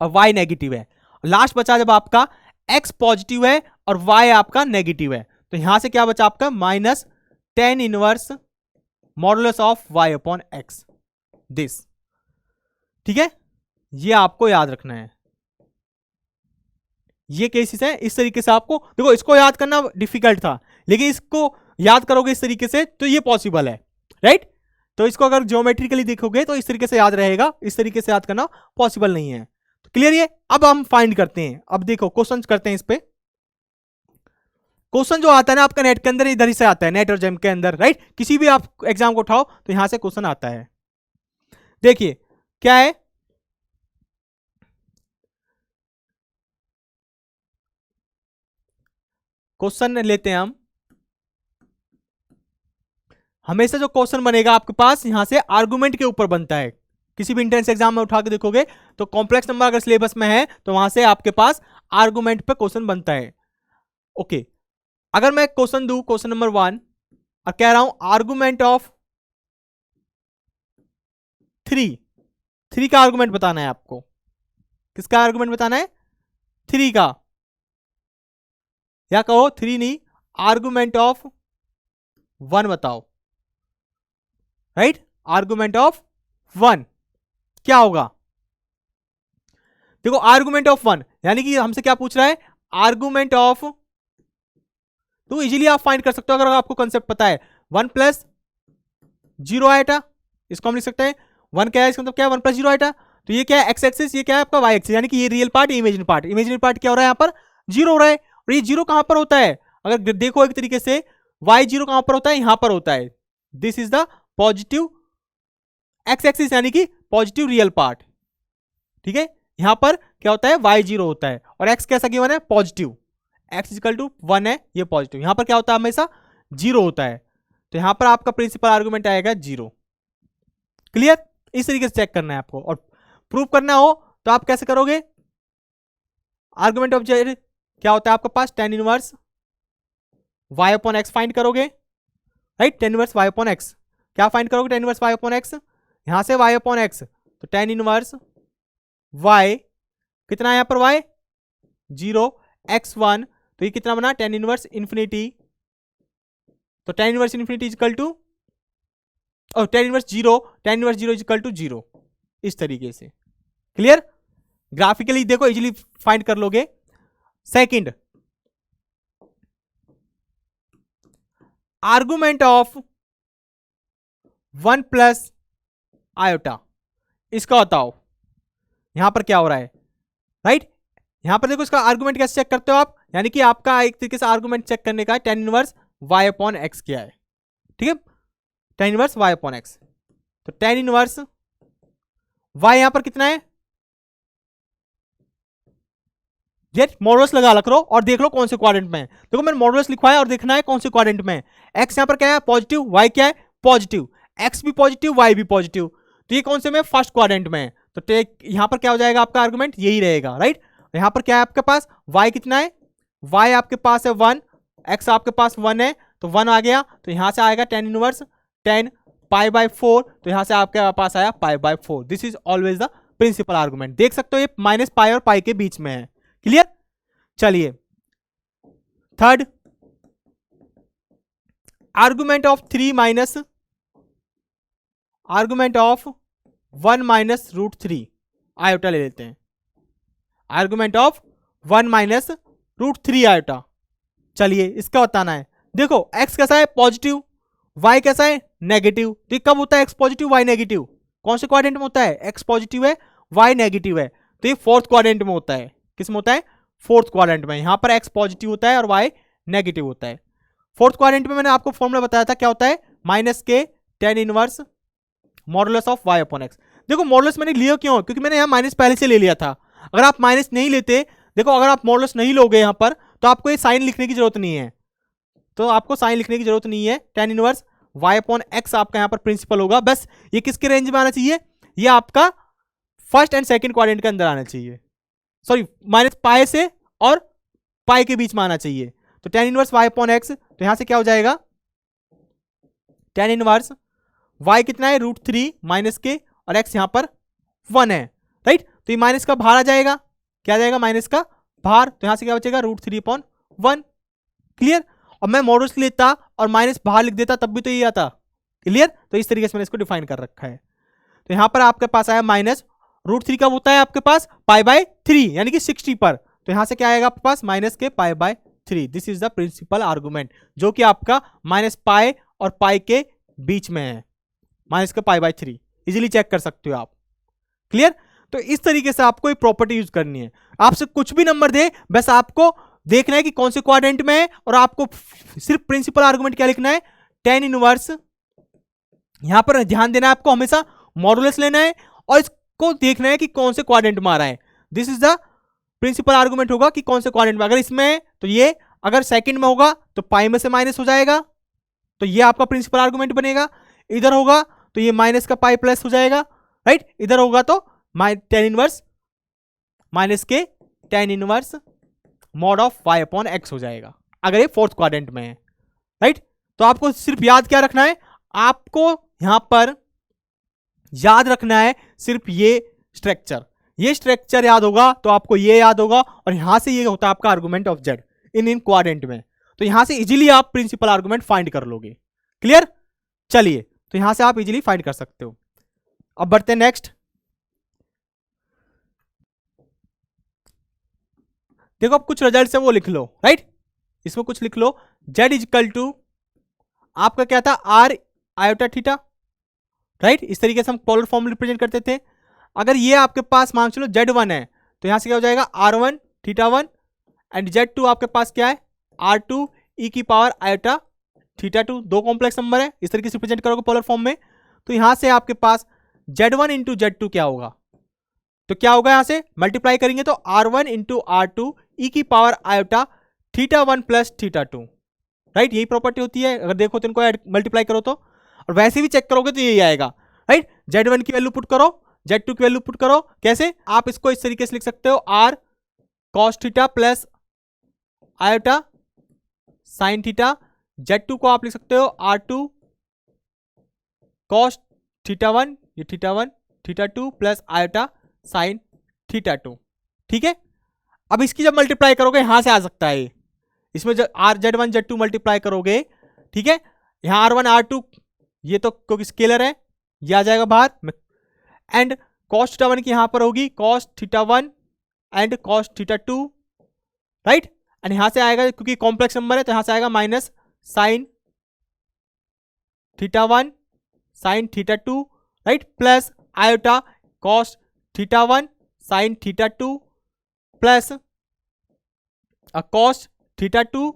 और y नेगेटिव है। लास्ट बचा जब आपका x पॉजिटिव है और y आपका नेगेटिव है, तो यहां से क्या बचा आपका minus tan inverse modulus of y upon x this. ठीक है, ये आपको याद रखना है। ये केसेस है, इस तरीके से आपको देखो, इसको याद करना डिफिकल्ट था, लेकिन इसको याद करोगे इस तरीके से तो ये पॉसिबल है, राइट। तो इसको अगर ज्योमेट्रिकली देखोगे तो इस तरीके से याद रहेगा, इस तरीके से याद करना पॉसिबल नहीं है। तो क्लियर ये। अब हम फाइंड करते हैं, अब देखो क्वेश्चन करते हैं इस पे। क्वेश्चन जो आता है ना आपका नेट के अंदर, इधर ही से आता है, नेट और जेम के अंदर, राइट। किसी भी आप एग्जाम को उठाओ तो यहां से क्वेश्चन आता है। देखिए क्या है, क्वेश्चन लेते हैं हम। हमेशा जो क्वेश्चन बनेगा आपके पास यहां से आर्गुमेंट के ऊपर बनता है। किसी भी इंट्रेंस एग्जाम में उठा के देखोगे तो कॉम्प्लेक्स नंबर अगर सिलेबस में है तो वहां से आपके पास आर्गुमेंट पे क्वेश्चन बनता है। ओके, अगर मैं क्वेश्चन दूं, क्वेश्चन नंबर 1 और कह रहा हूं आर्गुमेंट ऑफ 3 का आर्गुमेंट बताना है आपको। किसका आर्गुमेंट बताना है? 3 का, या कहो 3 नहीं, आर्गुमेंट ऑफ 1 बताओ, राइट। आर्गुमेंट ऑफ 1 क्या होगा? देखो आर्गुमेंट ऑफ 1 यानी कि हमसे क्या पूछ रहा है, आर्गुमेंट ऑफ, तो इजीली आप फाइंड कर सकते हो अगर आपको कंसेप्ट पता है। 1 प्लस 0 आएगा, इसको हम लिख सकते हैं 1 क्या है, इसका मतलब क्या है 1 प्लस 0 आएगा। तो ये क्या है एक्स एक्सिस, ये क्या है आपका वाई एक्सिस, यानी कि ये real part, imaginary part. Imaginary part क्या हो रहा है यहाँ पर, 0 हो रहा है। और ये 0 कहां पर होता है, अगर देखो एक तरीके से y 0 कहां पर होता है, यहां पर होता है। This is the positive x axis यानी कि पॉजिटिव रियल पार्ट। ठीक है, यहां पर क्या होता है y 0 होता है और x कैसा गिवन है, पॉजिटिव, x इक्वल टू 1 है, ये पॉजिटिव। यहां पर क्या होता है, हमेशा 0 होता है। तो यहां पर आपका प्रिंसिपल आर्गुमेंट आएगा 0। क्लियर, इस तरीके से चेक करना है आपको। और प्रूव करना हो तो आप कैसे करोगे, आर्गुमेंट ऑफ जेड क्या होता है आपके पास, tan inverse y upon X find करोगे, right. Tan inverse y upon x क्या फाइंड करोगे, tan inverse y upon X, यहां से y अपॉन एक्स, तो टेन इनवर्स y कितना है यहां पर, y 0 x1, तो ये कितना बना, टेन इनवर्स इन्फिनिटी, तो tan inverse infinity equal to, और tan inverse 0, tan inverse 0 equal to 0, इस तरीके से। क्लियर, ग्राफिकली देखो इजीली फाइंड कर लोगे। Second, argument of 1 plus iota, इसका बताओ यहां पर क्या हो रहा है, राइट। यहां पर देखो इसका आर्गुमेंट कैसे चेक करते हो आप, यानी कि आपका एक तरीके से आर्गुमेंट चेक करने का ten inverse y upon x क्या है। ठीक है, ten inverse y upon X, तो टेन इनवर्स y यहां पर कितना है, मॉडुलस लगा रख लो और देख लो कौन से क्वाड्रेंट में है। देखो मैंने मॉडुलस लिखवाया और देखना है कौन से क्वाड्रेंट में है। x यहां पर क्या है, पॉजिटिव, y क्या है, पॉजिटिव, x भी पॉजिटिव, y भी पॉजिटिव, तो ये कौन से में, फर्स्ट क्वाड्रेंट में है। तो टेक यहां पर क्या हो जाएगा आपका आर्गुमेंट, यही रहेगा, राइट। यहां पर क्या है आपके पास, y कितना है, y आपके पास है 1, x आपके पास 1 है, तो 1 आ गया, तो यहां से आएगा टेन इनवर्स 10 पाई बाय 4, तो यहां से आपके पास आया pi by 4। This is always the principal argument. देख सकते हो ये माइनस पाई और पाई के बीच में है। क्लियर, चलिए third, argument of 3 minus, argument of 1 minus root 3 iota ले लेते हैं। Argument of 1 minus root 3 iota, चलिए इसका बताना है। देखो x कैसा है, पॉजिटिव, y कैसा है, नेगेटिव। तो ये कब होता है x पॉजिटिव y नेगेटिव, कौन से क्वाड्रेंट में होता है, x पॉजिटिव है y नेगेटिव है, तो ये फोर्थ क्वाड्रेंट में होता है। किस में होता है, फोर्थ क्वाड्रेंट में। यहां पर x पॉजिटिव होता है और y नेगेटिव होता है। फोर्थ क्वाड्रेंट में मैंने आपको फॉर्मूला बताया था, क्या होता है, माइनस के ten inverse modulus of y upon x. देखो मॉडुलस मैंने लिया क्यों, क्योंकि मैंने यहाँ माइनस पहले से ले लिया था। अगर आप माइनस नहीं लेते, देखो अगर आप मॉडुलस नहीं लोगे यहाँ पर, तो आपको ये साइन लिखने की जरूरत नहीं है, तो आपको साइन लिखने की जरूरत नहीं है। Ten inverse y upon x आपका यहाँ पर प्रिंसिपल होगा। बस ये किसके रेंज में आना चाहिए, ये आपका फर्स्ट एंड सेकंड क्वाड्रेंट के अंदर आना चाहिए, सॉरी माइनस पाई से और पाई के बीच में आना चाहिए। तो tan inverse y upon X, तो यहां से क्या हो जाएगा, टेन इनवर्स y कितना है, रूट 3 माइनस के, और x यहां पर 1 है, राइट। तो ये माइनस का बाहर आ जाएगा, क्या आ जाएगा माइनस का बाहर, तो यहां से क्या बचेगा √3/1। क्लियर। और मैं मॉडुलस लेता और माइनस बाहर लिख देता तब भी तो ये आता। क्लियर। तो इस तरीके से मैंने इसको डिफाइन कर रखा है। तो यहां पर आपके पास आया माइनस √3 कब होता है आपके पास π/3 यानी कि 60 पर, तो यहां से क्या आएगा आपके पास माइनस के π/3। This is the principal argument जो कि आपका -π और पाई के बीच में है, माइनस के π/3। इजीली चेक कर सकते हो आप। क्लियर। तो इस तरीके से आपको एक प्रॉपर्टी यूज करनी है। आपसे कुछ भी नंबर दे, बस आपको देखना है कि कौन से क्वाड्रेंट में है, और आपको सिर्फ प्रिंसिपल आर्गुमेंट क्या लिखना है, tan इनवर्स। यहां पर ध्यान देना है आपको, हमेशा मॉडुलस लेना है और इसको देखना है कि कौन से क्वाड्रेंट में आ रहा है। This is the principal argument होगा कि कौन से क्वाड्रेंट में, अगर इसमें है तो ये, अगर सेकंड में होगा तो पाई में से माइनस हो जाएगा, तो ये आपका प्रिंसिपल आर्गुमेंट बनेगा। इधर होगा तो ये माइनस का पाई प्लस हो जाएगा, राइट। इधर होगा तो tan इनवर्स माइनस के tan inverse mod of y/x हो जाएगा, अगर ये फोर्थ क्वाड्रेंट में है, राइट। तो आपको सिर्फ याद क्या रखना है, आपको यहां पर याद रखना है सिर्फ ये स्ट्रक्चर याद होगा तो आपको ये याद होगा, और यहां से ये होता है आपका argument of z in quadrant में। तो यहां से इजीली आप प्रिंसिपल आर्गुमेंट फाइंड कर लोगे। क्लियर। चलिए, तो यहां से आप इजीली फाइंड कर सकते हो। अब बढ़ते हैं नेक्स्ट। देखो अब कुछ रिजल्ट है वो लिख लो, राइट। इसमें कुछ लिख लो, z इक्वल टू आपका क्या था r आयोटा थीटा, राइट। इस तरीके से हम पोलर फॉर्म में रिप्रेजेंट करते थे। अगर ये आपके पास मान चलो z1 है तो यहां से क्या हो जाएगा r1 θ1, एंड z2 आपके पास क्या है r2 e की पावर आयोटा θ2। दो कॉम्प्लेक्स नंबर है, इस तरीके से रिप्रेजेंट करोगे पोलर फॉर्म में। तो यहां से आपके पास z1 इंटू z2 क्या होगा, तो क्या होगा, यहां से मल्टीप्लाई करेंगे तो r1 इंटू r2 e की पावर आयोटा θ1 प्लस θ2, राइट। यही प्रॉपर्टी होती है, अगर देखो तो इनको मल्टीप्लाई करो तो, और वैसे भी चेक करोगे तो यही आएगा, राइट। z1 की वैल्यू पुट करो, z2 की वैल्यू पुट करो। कैसे, आप इसको इस तरीके से लिख सकते हो, r cos theta plus iota sine theta. z2 को आप लिख सकते हो r2 cos θ1, ये θ1 θ2 प्लस आयोटा साइन θ2। ठीक है। अब इसकी जब मल्टीप्लाई करोगे यहां से आ सकता है, इसमें जब z1 z2 मल्टीप्लाई करोगे, ठीक है, यहां r1 r2 ये तो क्योंकि स्केलर है ये आ जाएगा बाहर, एंड cos θ1 की यहां पर होगी cos θ1 and cos θ2, right. And यहां से आएगा क्योंकि कॉम्प्लेक्स नंबर है तो यहां से आएगा minus sine θ1 sine θ2, right, plus iota cos θ1 sine θ2 plus cos θ2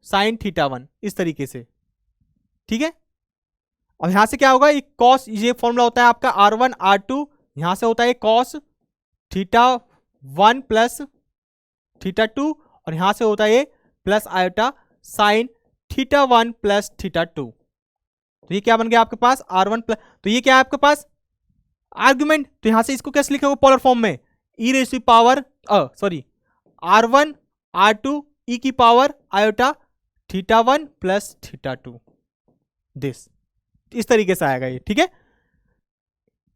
sine θ1, इस तरीके से। ठीक है। अब यहां से क्या होगा, ये cos, ये फॉर्मूला होता है आपका r1 r2, यहां से होता है cos θ1 प्लस θ2, और यहां से होता है ये प्लस आयोटा साइन θ1 प्लस θ2। तो ये क्या बन गया आपके पास r1 प्लस, तो ये क्या है आपके पास आर्गुमेंट। तो यहां से इसको कैसे लिखोगे पोलर फॉर्म में, e raise to power r1 r2 e की पावर आयोटा θ1 प्लस θ2, दिस, इस तरीके से आएगा ये। ठीक है।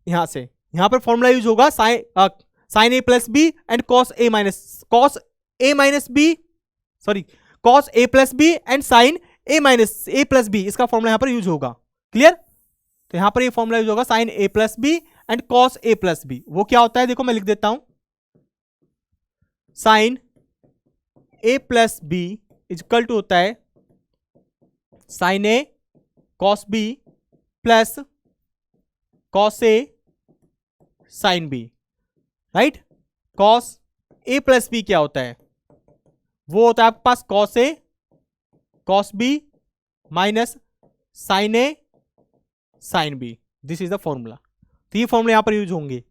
यहां से यहां पर फॉर्मूला यूज होगा sine A plus B and cos a plus B and sine a minus A plus B, इसका फॉर्मूला यहां पर यूज होगा। क्लियर। तो यहां पर ये फॉर्मूला यूज होगा sine a plus B and cos a plus B. वो क्या होता है देखो मैं लिख देता हूं, sine a plus B equal to होता है sine a cos b plus cos a sine b, right. cos a plus b क्या होता है, वो होता है आपके पास cos a cos b minus sine a sine b, this is the formula. तो ये फॉर्मूला यहां पर यूज होंगे।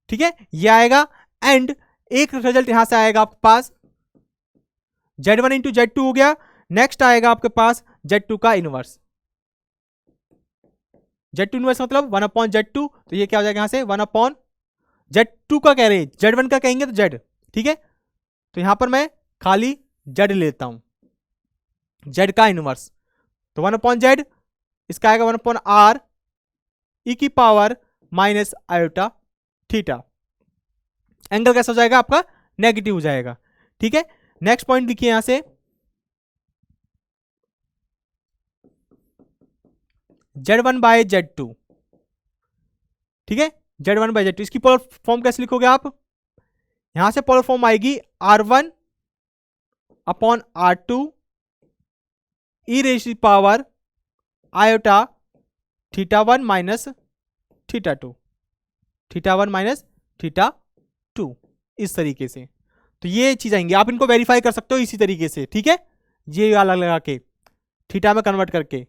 ठीक है, ये आएगा, एंड एक रिजल्ट यहां से आएगा आपके पास z1 इंटू z2 हो गया। नेक्स्ट आएगा आपके पास z2 का इनवर्स, z2 इनवर्स मतलब 1/z2, तो ये क्या हो जाएगा यहां से 1/z2 का कह रहे हैं, z1 का कहेंगे तो z। ठीक है। तो यहां पर मैं खाली z लेता हूं, z का इनवर्स, तो 1/z, इसका आएगा 1/r e की power minus iota theta. Angle कैसा हो जाएगा आपका, नेगेटिव हो जाएगा। ठीक है, नेक्स्ट पॉइंट लिखिए यहां से, Z1/Z2। ठीक है, Z1/Z2, इसकी पोलर फॉर्म कैसे लिखोगे आप, यहां से पोलर फॉर्म आएगी R1/R2 e⁻⁴ iota θ1 minus θ2, θ1 minus θ2, इस तरीके से। तो ये चीज आएंगी, आप इनको वेरीफाई कर सकते हो इसी तरीके से। ठीक है, ये अलग लगा के थीटा में कन्वर्ट करके।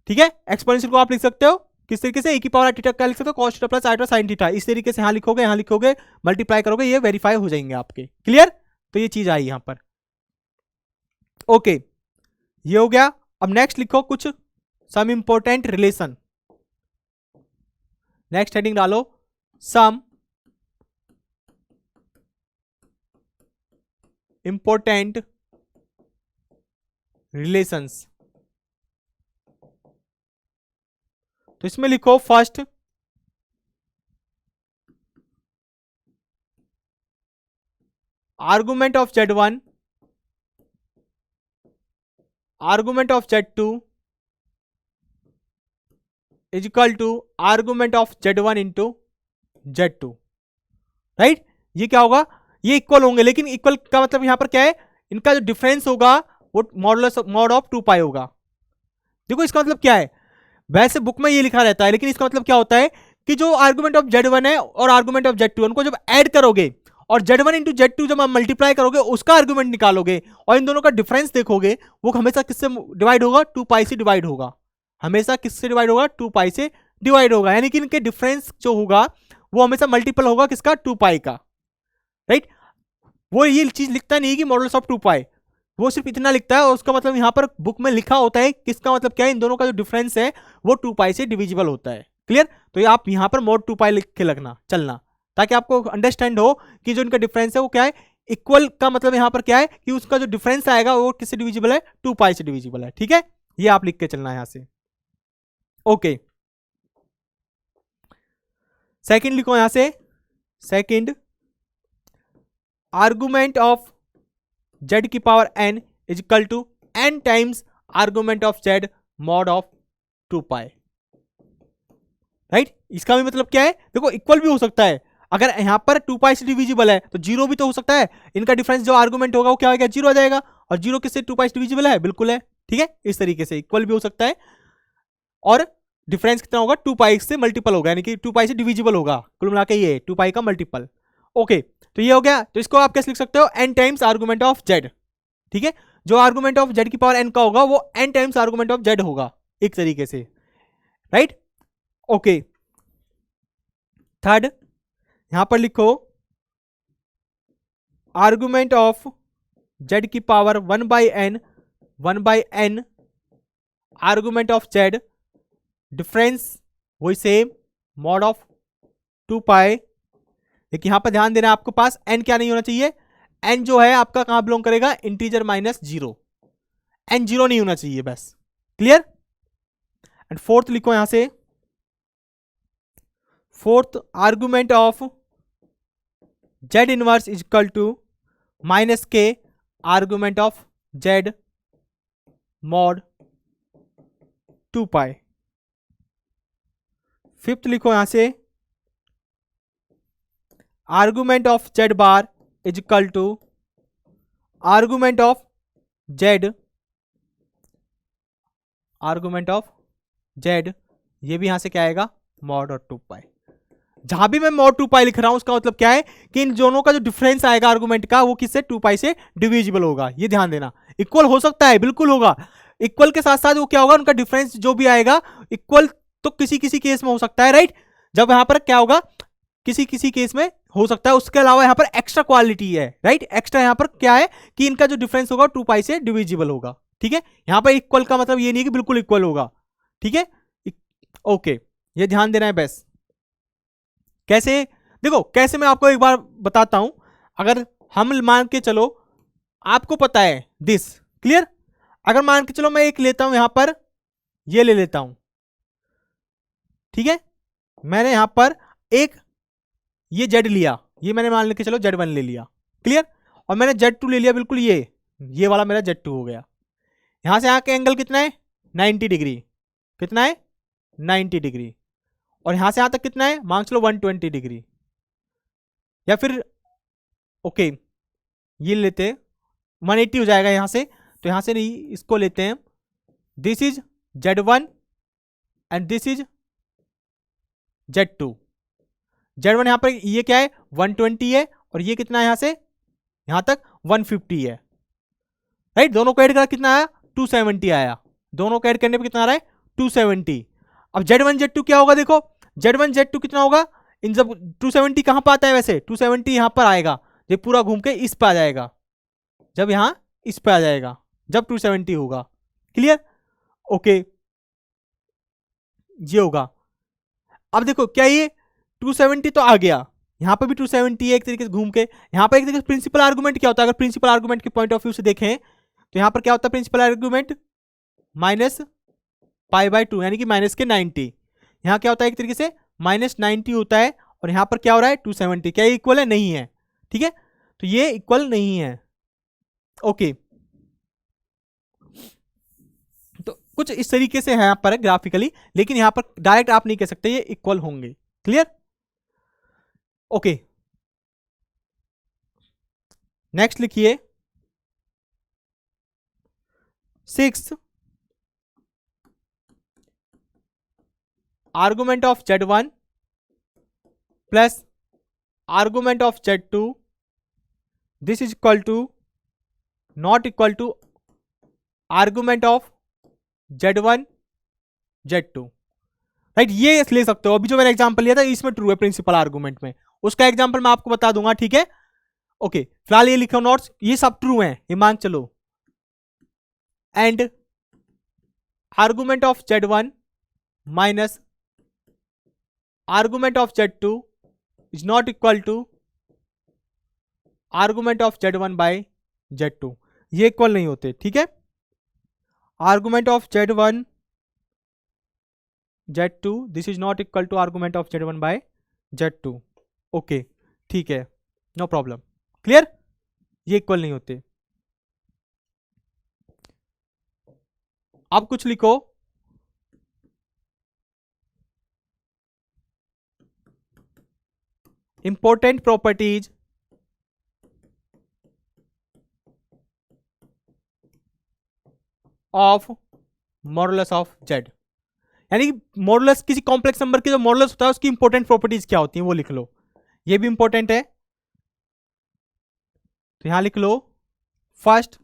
ठीक है, एक्सपोनेंशियल को आप लिख सकते हो किस तरीके से, e की पावर थीटा क्या लिख सकते हो, cos theta plus iota sin theta, इस तरीके से यहां लिखोगे, मल्टीप्लाई करोगे, ये वेरीफाई हो जाएंगे आपके। क्लियर, तो ये चीज आई यहां पर। ओके, ये हो गया। अब नेक्स्ट लिखो कुछ some important relation. Next heading डालो सम इंपॉर्टेंट रिलेशंस। तो इसमें लिखो first argument of Z1 argument of Z2 is equal to argument of Z1 into Z2। Right, ये क्या होगा, ये इक्वल होंगे, लेकिन इक्वल का मतलब यहां पर क्या है, इनका जो डिफरेंस होगा वो मॉड ऑफ 2 पाई होगा। देखो इसका मतलब क्या है, वैसे बुक में ये लिखा रहता है, लेकिन इसका मतलब क्या होता है कि जो आर्गुमेंट ऑफ Z1 है और आर्गुमेंट ऑफ Z2 उनको जब ऐड करोगे और Z1 इंटू Z2 जब आप मल्टीप्लाई करोगे उसका आर्गुमेंट निकालोगे और इन दोनों का डिफरेंस देखोगे, वो हमेशा किससे डिवाइड होगा, 2 पाई से डिवाइड होगा। हमेशा किससे डिवाइड होगा, 2 पाई से डिवाइड होगा, यानी कि इनके डिफरेंस जो होगा वो हमेशा मल्टीपल होगा किसका, 2 पाई का। राइट, वो ये चीज लिखता नहीं कि मॉडल्स ऑफ 2 पाई, वो सिर्फ इतना लिखता है और उसका मतलब यहां पर बुक में लिखा होता है किसका मतलब क्या है, इन दोनों का जो डिफरेंस है वो 2 पाई से डिविजिबल होता है। क्लियर, तो ये आप यहां पर मॉड 2 पाई लिख के लगना चलना, ताकि आपको अंडरस्टैंड हो कि जो इनका डिफरेंस है वो क्या है। इक्वल का मतलब यहां पर क्या है कि उसका जो डिफरेंस आएगा वो किससे डिविजिबल है, 2 पाई से डिविजिबल है। ठीक है, ये आप लिख के चलना है यहां से। ओके, सेकंड लिखो यहां से, सेकंड आर्गुमेंट ऑफ Z की power n is equal to n times argument of Z mod of 2 pi. Right, इसका भी मतलब क्या है, देखो इक्वल भी हो सकता है, अगर यहां पर 2 पाई से डिविजिबल है तो 0 भी तो हो सकता है, इनका डिफरेंस जो आर्गुमेंट होगा वो क्या होगा, 0 आ जाएगा, और 0 किससे 2 पाई से डिविजिबल है, बिल्कुल है। ठीक है, इस तरीके से इक्वल भी हो सकता है, और डिफरेंस कितना होगा, 2 पाई से मल्टीपल होगा, यानी कि 2 पाई से डिविजिबल होगा, कुल मिला के ये 2 पाई का मल्टीपल। ओके, तो ये हो गया, तो इसको आप कैसे लिख सकते हो, n times argument of Z। ठीक है, जो आर्गुमेंट ऑफ Z की पावर n का होगा वो n times argument of Z होगा, एक तरीके से। राइट, ओके, थर्ड यहां पर लिखो आर्गुमेंट ऑफ Z की power 1/n argument of Z, difference वही सेम, मॉड ऑफ 2 पाई। लेकिन यहां पर ध्यान देना है, आपके पास n क्या नहीं होना चाहिए, n जो है आपका कहां बिलोंग करेगा, इंटीजर -0, n 0 नहीं होना चाहिए बस। क्लियर, एंड फोर्थ लिखो यहां से, fourth argument of Z inverse is equal to -k argument of Z mod 2 pi. Fifth लिखो यहां से argument of Z bar is equal to argument of Z, argument of Z, ये भी यहां से क्या आएगा, मॉड और 2 पाई। जहां भी मैं मॉड 2 पाई लिख रहा हूं उसका मतलब क्या है कि इन दोनों का जो डिफरेंस आएगा आर्गुमेंट का वो किससे, 2 पाई से डिविजिबल होगा। ये ध्यान देना, इक्वल हो सकता है, बिल्कुल होगा, इक्वल के साथ साथ वो क्या होगा, उनका डिफरेंस जो भी आएगा इक्वल तो किसी किसी केस में हो सकता है। राइट, जब यहां पर क्या होगा, किसी किसी केस में हो सकता है, उसके अलावा यहां पर एक्स्ट्रा क्वालिटी है। राइट, एक्स्ट्रा यहां पर क्या है कि इनका जो डिफरेंस होगा 2 पाई से डिविजिबल होगा। ठीक है, यहां पर इक्वल का मतलब ये नहीं कि बिल्कुल इक्वल होगा। ठीक है, ओके, ये ध्यान देना है बस। कैसे, देखो कैसे मैं आपको एक बार बताता हूं, अगर हम मान के चलो आपको पता है दिस, क्लियर, अगर मान के चलो मैं एक लेता हूं यहां पर, ये ले लेता हूं, ठीक है, मैंने यहां पर एक ये Z लिया, ये मैंने मान के चलो Z1 ले लिया, क्लियर। और मैंने Z2 ले लिया, बिल्कुल ये वाला मेरा Z2 हो गया। यहां से यहाँ का एंगल कितना है 90 डिग्री, कितना है 90 डिग्री। और यहां से यहां तक कितना है मान चलो 120 डिग्री, या फिर ओके ये लेते हैं 180 हो जाएगा यहां से। तो यहां से नहीं, इसको लेते हैं, this is Z1 and this is Z2। Z1 यहां पर ये क्या है 120 है, और ये कितना है यहां से यहां तक 150 है, राइट। दोनों को ऐड करा कितना आया 270 आया, दोनों को ऐड करने पे कितना आ रहा है 270। अब Z1 Z2 क्या होगा, देखो Z1 Z2 कितना होगा, इन सब 270 कहां पर आता है वैसे, 270 यहां पर आएगा, ये पूरा घूम के इस पे आ जाएगा, जब यहां इस पे आ जाएगा, जब 270 होगा, क्लियर, ओके ये होगा। अब देखो क्या ये 270 तो आ गया, यहां पर भी 270 है एक तरीके से घूम के। यहां पर एक तरीके से प्रिंसिपल आर्गुमेंट क्या होता है, अगर प्रिंसिपल आर्गुमेंट के पॉइंट ऑफ व्यू से देखें तो यहां पर क्या होता है प्रिंसिपल आर्गुमेंट माइनस π/2 यानी कि माइनस के 90। यहां क्या होता है एक तरीके से माइनस 90 होता है, और यहां पर क्या हो रहा है 270। क्या ये इक्वल है, नहीं है, ठीक है, तो ये इक्वल नहीं है, ओके। तो कुछ इस तरीके से है यहां पर ग्राफिकली, लेकिन यहां पर डायरेक्ट आप नहीं कह सकते ये इक्वल होंगे, क्लियर, ओके। नेक्स्ट लिखिए 6 argument of Z1 plus argument of Z2 this is equal to not equal to argument of Z1 Z2, right. ये ले सकते हो, अभी जो मैंने एग्जांपल लिया था इसमें ट्रू है प्रिंसिपल आर्गुमेंट में, उसका एग्जांपल मैं आपको बता दूंगा, ठीक है, ओके। फिलहाल ये लिखो नोट्स, ये सब ट्रू हैं, ये मान चलो। And argument of Z1 minus argument of Z2 is not equal to argument of Z1 by Z2, ये इक्वल नहीं होते, ठीक है। Argument of Z1 Z2 this is not equal to argument of Z1 by Z2, okay, ठीक है, no problem, clear, ये equal नहीं होते। अब कुछ लिखो important properties of modulus of Z, यानी मॉडुलस किसी कॉम्प्लेक्स नंबर की जो मॉडुलस होता है उसकी इंपॉर्टेंट प्रॉपर्टीज क्या होती हैं वो लिख लो, ये भी इंपॉर्टेंट है। तो यहां लिख लो first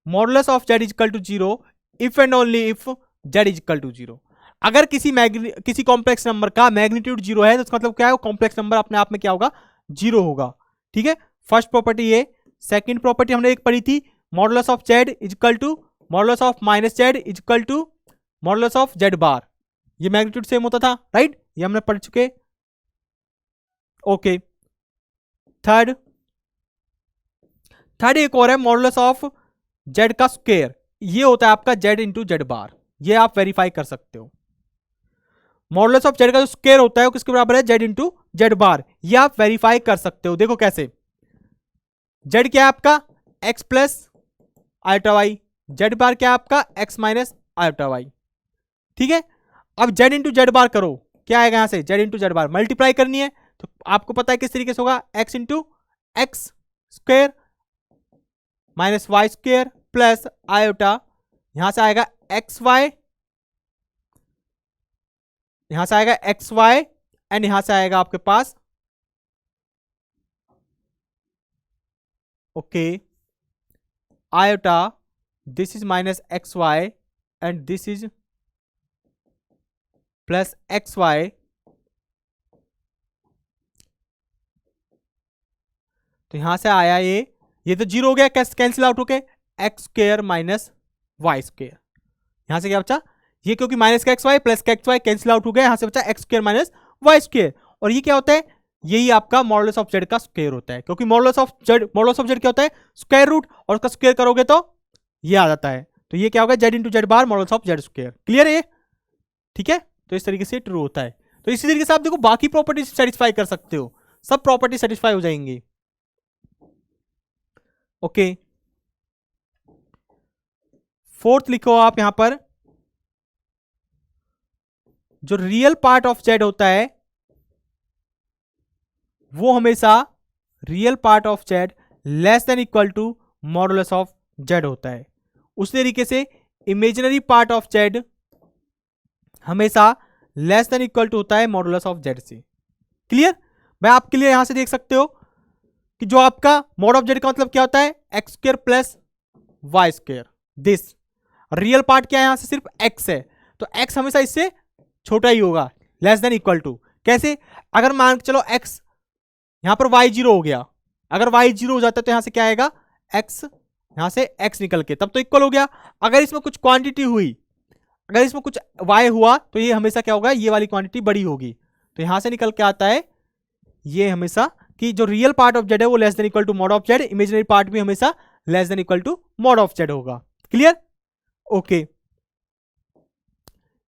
modulus of Z is equal to 0 if and only if Z is equal to 0। अगर किसी कॉम्प्लेक्स नंबर का मैग्नीट्यूड 0 है तो उसका मतलब क्या है, वो कॉम्प्लेक्स नंबर अपने आप में क्या होगा 0 होगा, ठीक है। फर्स्ट प्रॉपर्टी ये। सेकंड प्रॉपर्टी हमने एक पढ़ी थी modulus of Z is equal to modulus of minus Z is equal to modulus of Z bar, ये मैग्नीट्यूड सेम होता था, राइट, ये हमने पढ़ चुके, ओके। थर्ड एक और है मॉडुलस ऑफ Z का स्क्वायर, ये होता है आपका Z इंटू Z बार, ये आप वेरीफाई कर सकते हो। मॉडुलस ऑफ Z का जो स्क्वायर होता है वो किसके बराबर है Z इंटू Z बार, ये आप वेरीफाई कर सकते हो। देखो कैसे, Z क्या है आपका x plus iota Y, Z bar क्या है आपका x माइनस आयोटा वाई, ठीक है। अब Z इंटू Z बार करो, क्या आएगा यहां से Z इंटू Z बार, मल्टीप्लाई करनी है तो आपको पता है किस तरीके से होगा, x into X square minus Y square plus iota, यहां से आएगा एक्स वाई, यहां से आएगा एक्स वाई, एंड यहां से आएगा आपके पास okay iota, this is minus X Y and this is plus X Y. तो यहां से आया ये तो 0 हो गया, कैंसिल आउट होके X square minus Y square, यहां से क्या बचा ये, क्योंकि माइनस का एक्स वाई प्लस का एक्स वाई कैंसिल आउट हो गया, यहां से बचा X square minus Y square. और ये क्या होता है, यही आपका मॉडुलस ऑफ Z का स्क्वायर होता है, क्योंकि मॉडुलस ऑफ Z क्या होता है स्क्वायर रूट, और उसका स्क्वायर करोगे तो ये आ जाता है, तो ये क्या होगा Z into Z bar modulus of Z square, clear है ये, ठीक है। तो इस तरीके से ट्रू होता है। तो इसी तरीके से आप देखो बाकी प्रॉपर्टीज सेटिस्फाई कर सकते हो। सब प्रॉपर्टी सेटिस्फाई हो जाएंगी। ओके, फोर्थ लिखो आप यहां पर, जो रियल पार्ट ऑफ जेड होता है वो हमेशा real part of Z less than equal to modulus of Z होता है। उस तरीके से इमेजिनरी पार्ट ऑफ जेड हमेशा लेस देन इक्वल टू होता है मॉडुलस ऑफ जेड से। क्लियर? मैं आपके लिए यहां से देख सकते हो कि जो आपका मॉड ऑफ जेड का मतलब क्या होता है, x square plus Y square. This real part क्या है, यहां से सिर्फ एक्स है, तो एक्स हमेशा इससे छोटा ही होगा, लेस देन इक्वल टू। कैसे? अगर मान के चलो एक्स यहां पर वाई जीरो हो गया, अगर वाई जीरो हो जाता है तो यहां से क्या आएगा, एक्स, यहां से एक्स निकल के तब तो इक्वल हो गया। अगर इसमें कुछ क्वांटिटी हुई, अगर इसमें कुछ वाई हुआ तो ये हमेशा क्या होगा, ये वाली क्वांटिटी बड़ी होगी, तो यहां से निकल के आता है ये हमेशा कि जो रियल पार्ट ऑफ जेड है वो less than equal to mod of Z, imaginary part भी हमेशा less than equal to mod of Z होगा। क्लियर? ओके,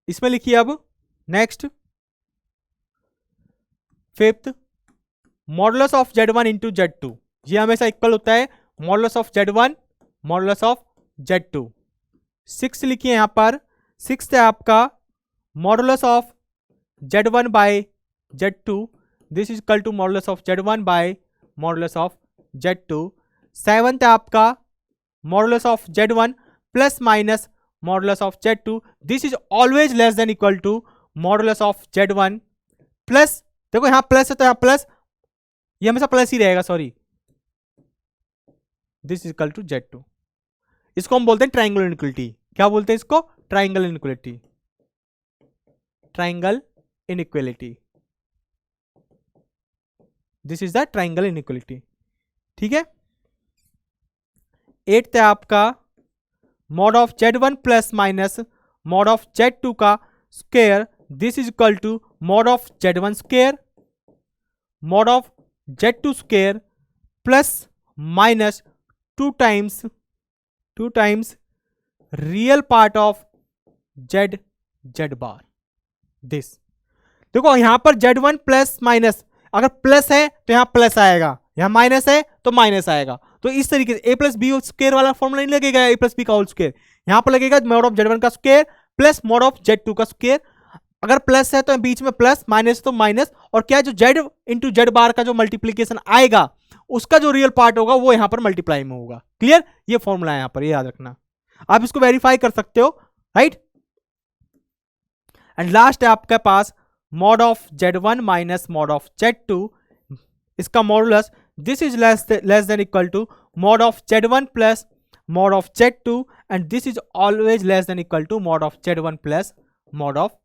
इसमें लिखिए अब next fifth, modulus of Z1 into Z2, ये हमेशा इक्वल होता है modulus of Z1 modulus of Z2। Six लिखिए यहां पर, सिक्स है आपका modulus of Z1 by Z2, this is equal to modulus of Z1 by modulus of Z2। Seventh है आपका modulus of Z1 plus minus modulus of Z2, this is always less than equal to modulus of Z1 plus, देखो यहां plus है तो यहां plus, ये हमेशा plus ही रहेगा, sorry, this is equal to Z2। इसको हम बोलते हैं ट्राइंगल इनइक्वालिटी। क्या बोलते हैं इसको? Triangle inequality, triangle inequality, this is the triangle inequality. ठीक है। एट्थ है आपका mod of Z1 plus minus mod of Z2 का square, this is equal to mod of Z1 square mod of Z2 square plus minus two times real part of Z bar. This देखो यहां पर Z1 plus minus, अगर plus है तो यहां plus आएगा, यहां माइनस है तो माइनस आएगा, तो इस तरीके से a plus B whole square वाला फॉर्मूला नहीं लगेगा, a प्लस बी का होल स्क्वायर, यहां पर लगेगा मॉड ऑफ Z1 का square plus mod of Z2 का स्क्वायर। अगर प्लस है तो बीच में प्लस, माइनस तो माइनस, और क्या है जो Z इंटू जेड बार का जो मल्टीप्लीकेशन आएगा उसका जो रियल पार्ट होगा वो यहां पर मल्टीप्लाई में होगा। क्लियर? ये फॉर्मूला है यहां पर, ये याद रखना, आप इसको वेरीफाई कर सकते हो, राइट। एंड लास्ट है आपके पास mod of Z1 minus mod of Z2, इसका modulus this is less than equal to mod of Z1 plus mod of Z2, and this is always less than equal to mod of Z1 plus mod of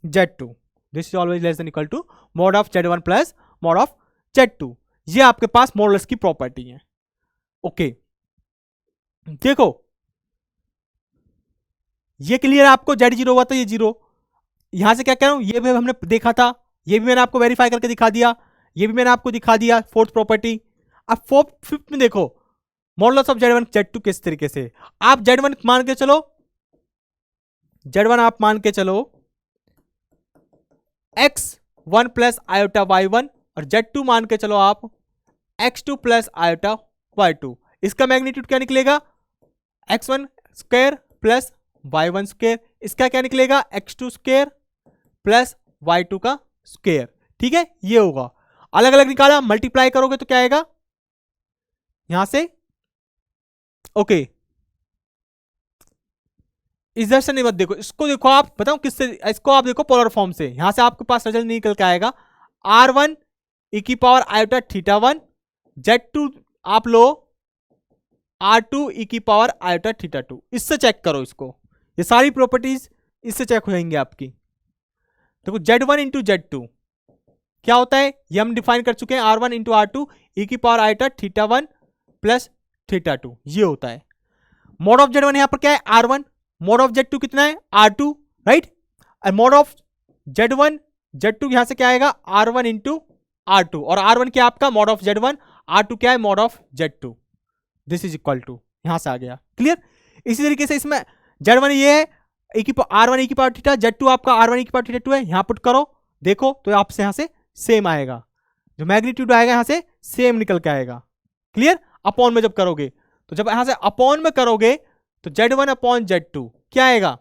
Z2, this is always less than equal to mod of Z1 plus mod of Z2। ये आपके पास modulus की property है। Okay, देखो ये clear है आपको, Z zero हुआ तो ये जीरो, यहां से क्या कह रहा हूं, ये भी हमने देखा था, ये भी मैंने आपको वेरीफाई करके दिखा दिया, ये भी मैंने आपको दिखा दिया फोर्थ प्रॉपर्टी। अब फोर्थ फिफ्थ में देखो मॉडुलस ऑफ Z1 Z2 किस तरीके से, आप Z1 मान के चलो, Z1 आप मान के चलो x1 प्लस आयोटा y1, और Z2 मान के चलो आप x2 प्लस आयोटा y2। इसका मैग्नीट्यूड क्या निकलेगा, x1 square plus y1 square, इसका क्या निकलेगा x2 स्क्वायर प्लस y2 का स्क्वायर। ठीक है, ये होगा, अलग अलग निकाला, मल्टीप्लाई करोगे तो क्या आएगा यहां से। ओके, इधर से नहीं, मत देखो इसको, देखो आप बताओ किससे, इसको आप देखो पोलर फॉर्म से, यहां से आपके पास रिजल्ट निकल के आएगा r1 e की पावर आयोटा थीटा 1, Z2 आप लो r2 e की पावर आयोटा थीटा 2। इससे चेक करो इसको, ये सारी प्रॉपर्टीज इससे चेक हो जाएंगी आपकी। देखो Z1 इंटू Z2 क्या होता है, ये हम डिफाइन कर चुके हैं, r1 इंटू r2 e की power iota theta 1 plus theta 2, ये होता है। मॉड ऑफ Z1 यहां पर क्या है r1, मॉड ऑफ Z2 कितना है r2, राइट, और मॉड ऑफ Z1 Z2 यहां से क्या आएगा r1 इंटू r2, और r1 क्या आपका मॉड ऑफ Z1, r2 क्या है mod of Z2, this is equal to, यहां से आ गया। क्लियर? इसी तरीके से इसमें Z1 ये है r1 e की पावर थीटा, Z2 आपका r1 e की पावर थीटा 2 है, यहां पुट करो देखो तो आपसे यहां से सेम आएगा, जो मैग्नीट्यूड आएगा यहां से सेम निकल के आएगा। क्लियर? अपॉन में जब करोगे तो जब यहां से अपॉन में करोगे तो Z1 अपॉन Z2 क्या आएगा?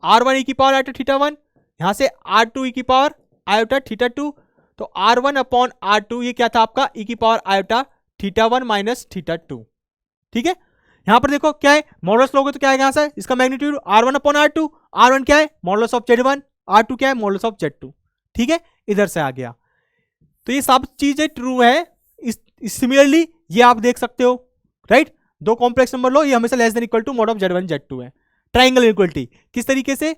R1 e की पावर आयोटा थीटा 1, यहां से R2 e की पावर आयोटा थीटा 2, तो R1 अपॉन R2 ये क्या था आपका e की power iota theta 1 minus theta 2। ठीक है, यहां पर देखो क्या है, मॉडुलस लोगे तो क्या आएगा यहां से इसका magnitude R1 upon R2, R1 क्या है मॉडुलस ऑफ Z1, R2 क्या है मॉडुलस ऑफ Z2। ठीक है, इधर से आ गया। तो ये सब चीजें ट्रू है। सिमिलरली ये आप देख सकते हो, राइट? दो कॉम्प्लेक्स नंबर लो, ये हमेशा less than equal to mod of Z1 Z2 है। ट्राइंगल इनइक्वालिटी किस तरीके से,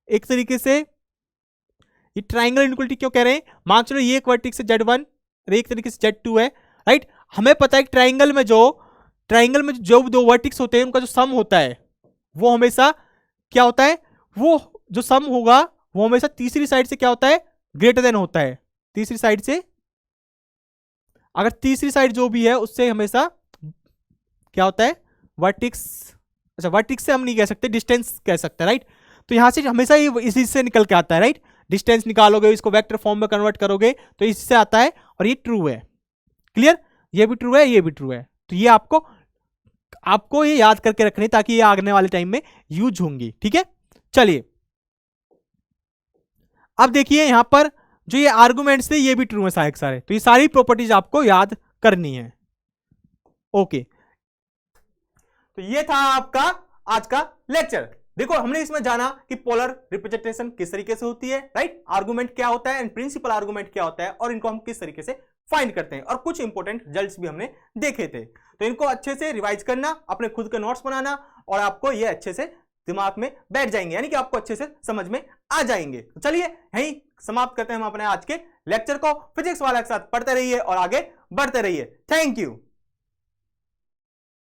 एक तरीके से ये ट्राइंगल इनइक्वालिटी क्यों कह रहे हैं, मान चलो ये एक वर्टेक्स से Z1 और एक तरीके से Z2 है, राइट? हमें पता है ट्राइंगल में जो दो वर्टेक्स होते हैं उनका जो सम होता है वो हमेशा क्या होता है, वो जो सम होगा वो हमेशा तीसरी साइड से क्या होता है, ग्रेटर देन होता है। तीसरी साइड से, अगर तीसरी साइड जो भी है उससे हमेशा क्या होता है, वर्टेक्स, अच्छा वर्टेक्स से हम नहीं कह सकते, डिस्टेंस कह सकते हैं, राइट? तो यहां से हमेशा ये इसी से निकल के आता है, राइट? डिस्टेंस निकालोगे, इसको वेक्टर फॉर्म में कन्वर्ट करोगे तो इससे आता है, और ये ट्रू है। क्लियर? ये भी ट्रू है, ये भी ट्रू है। तो ये आपको ये याद करके रखनी ताकि ये आने वाले टाइम में यूज होंगी। ठीक है, चलिए अब देखिए यहां पर जो ये आर्गुमेंट्स थे ये भी ट्रू है सारे, तो ये सारी प्रॉपर्टीज आपको याद करनी है। ओके, तो ये था आपका आज का लेक्चर। देखो हमने इसमें जाना कि पोलर रिप्रेजेंटेशन किस तरीके से होती है, राइट? आर्गुमेंट क्या होता है एंड प्रिंसिपल आर्गुमेंट क्या होता है, और इनको हम किस तरीके से फाइंड करते हैं, और कुछ इंपॉर्टेंट रिजल्ट्स भी हमने देखे थे। तो इनको अच्छे से रिवाइज करना, अपने खुद के नोट्स बनाना, और आपको ये अच्छे से दिमाग में बैठ जाएंगे, यानी कि आपको अच्छे से समझ में आ जाएंगे। तो चलिए यहीं समाप्त करते हैं हम अपने आज के लेक्चर को। फिजिक्स वाला के साथ पढ़ते रहिए और आगे बढ़ते रहिए। Thank you.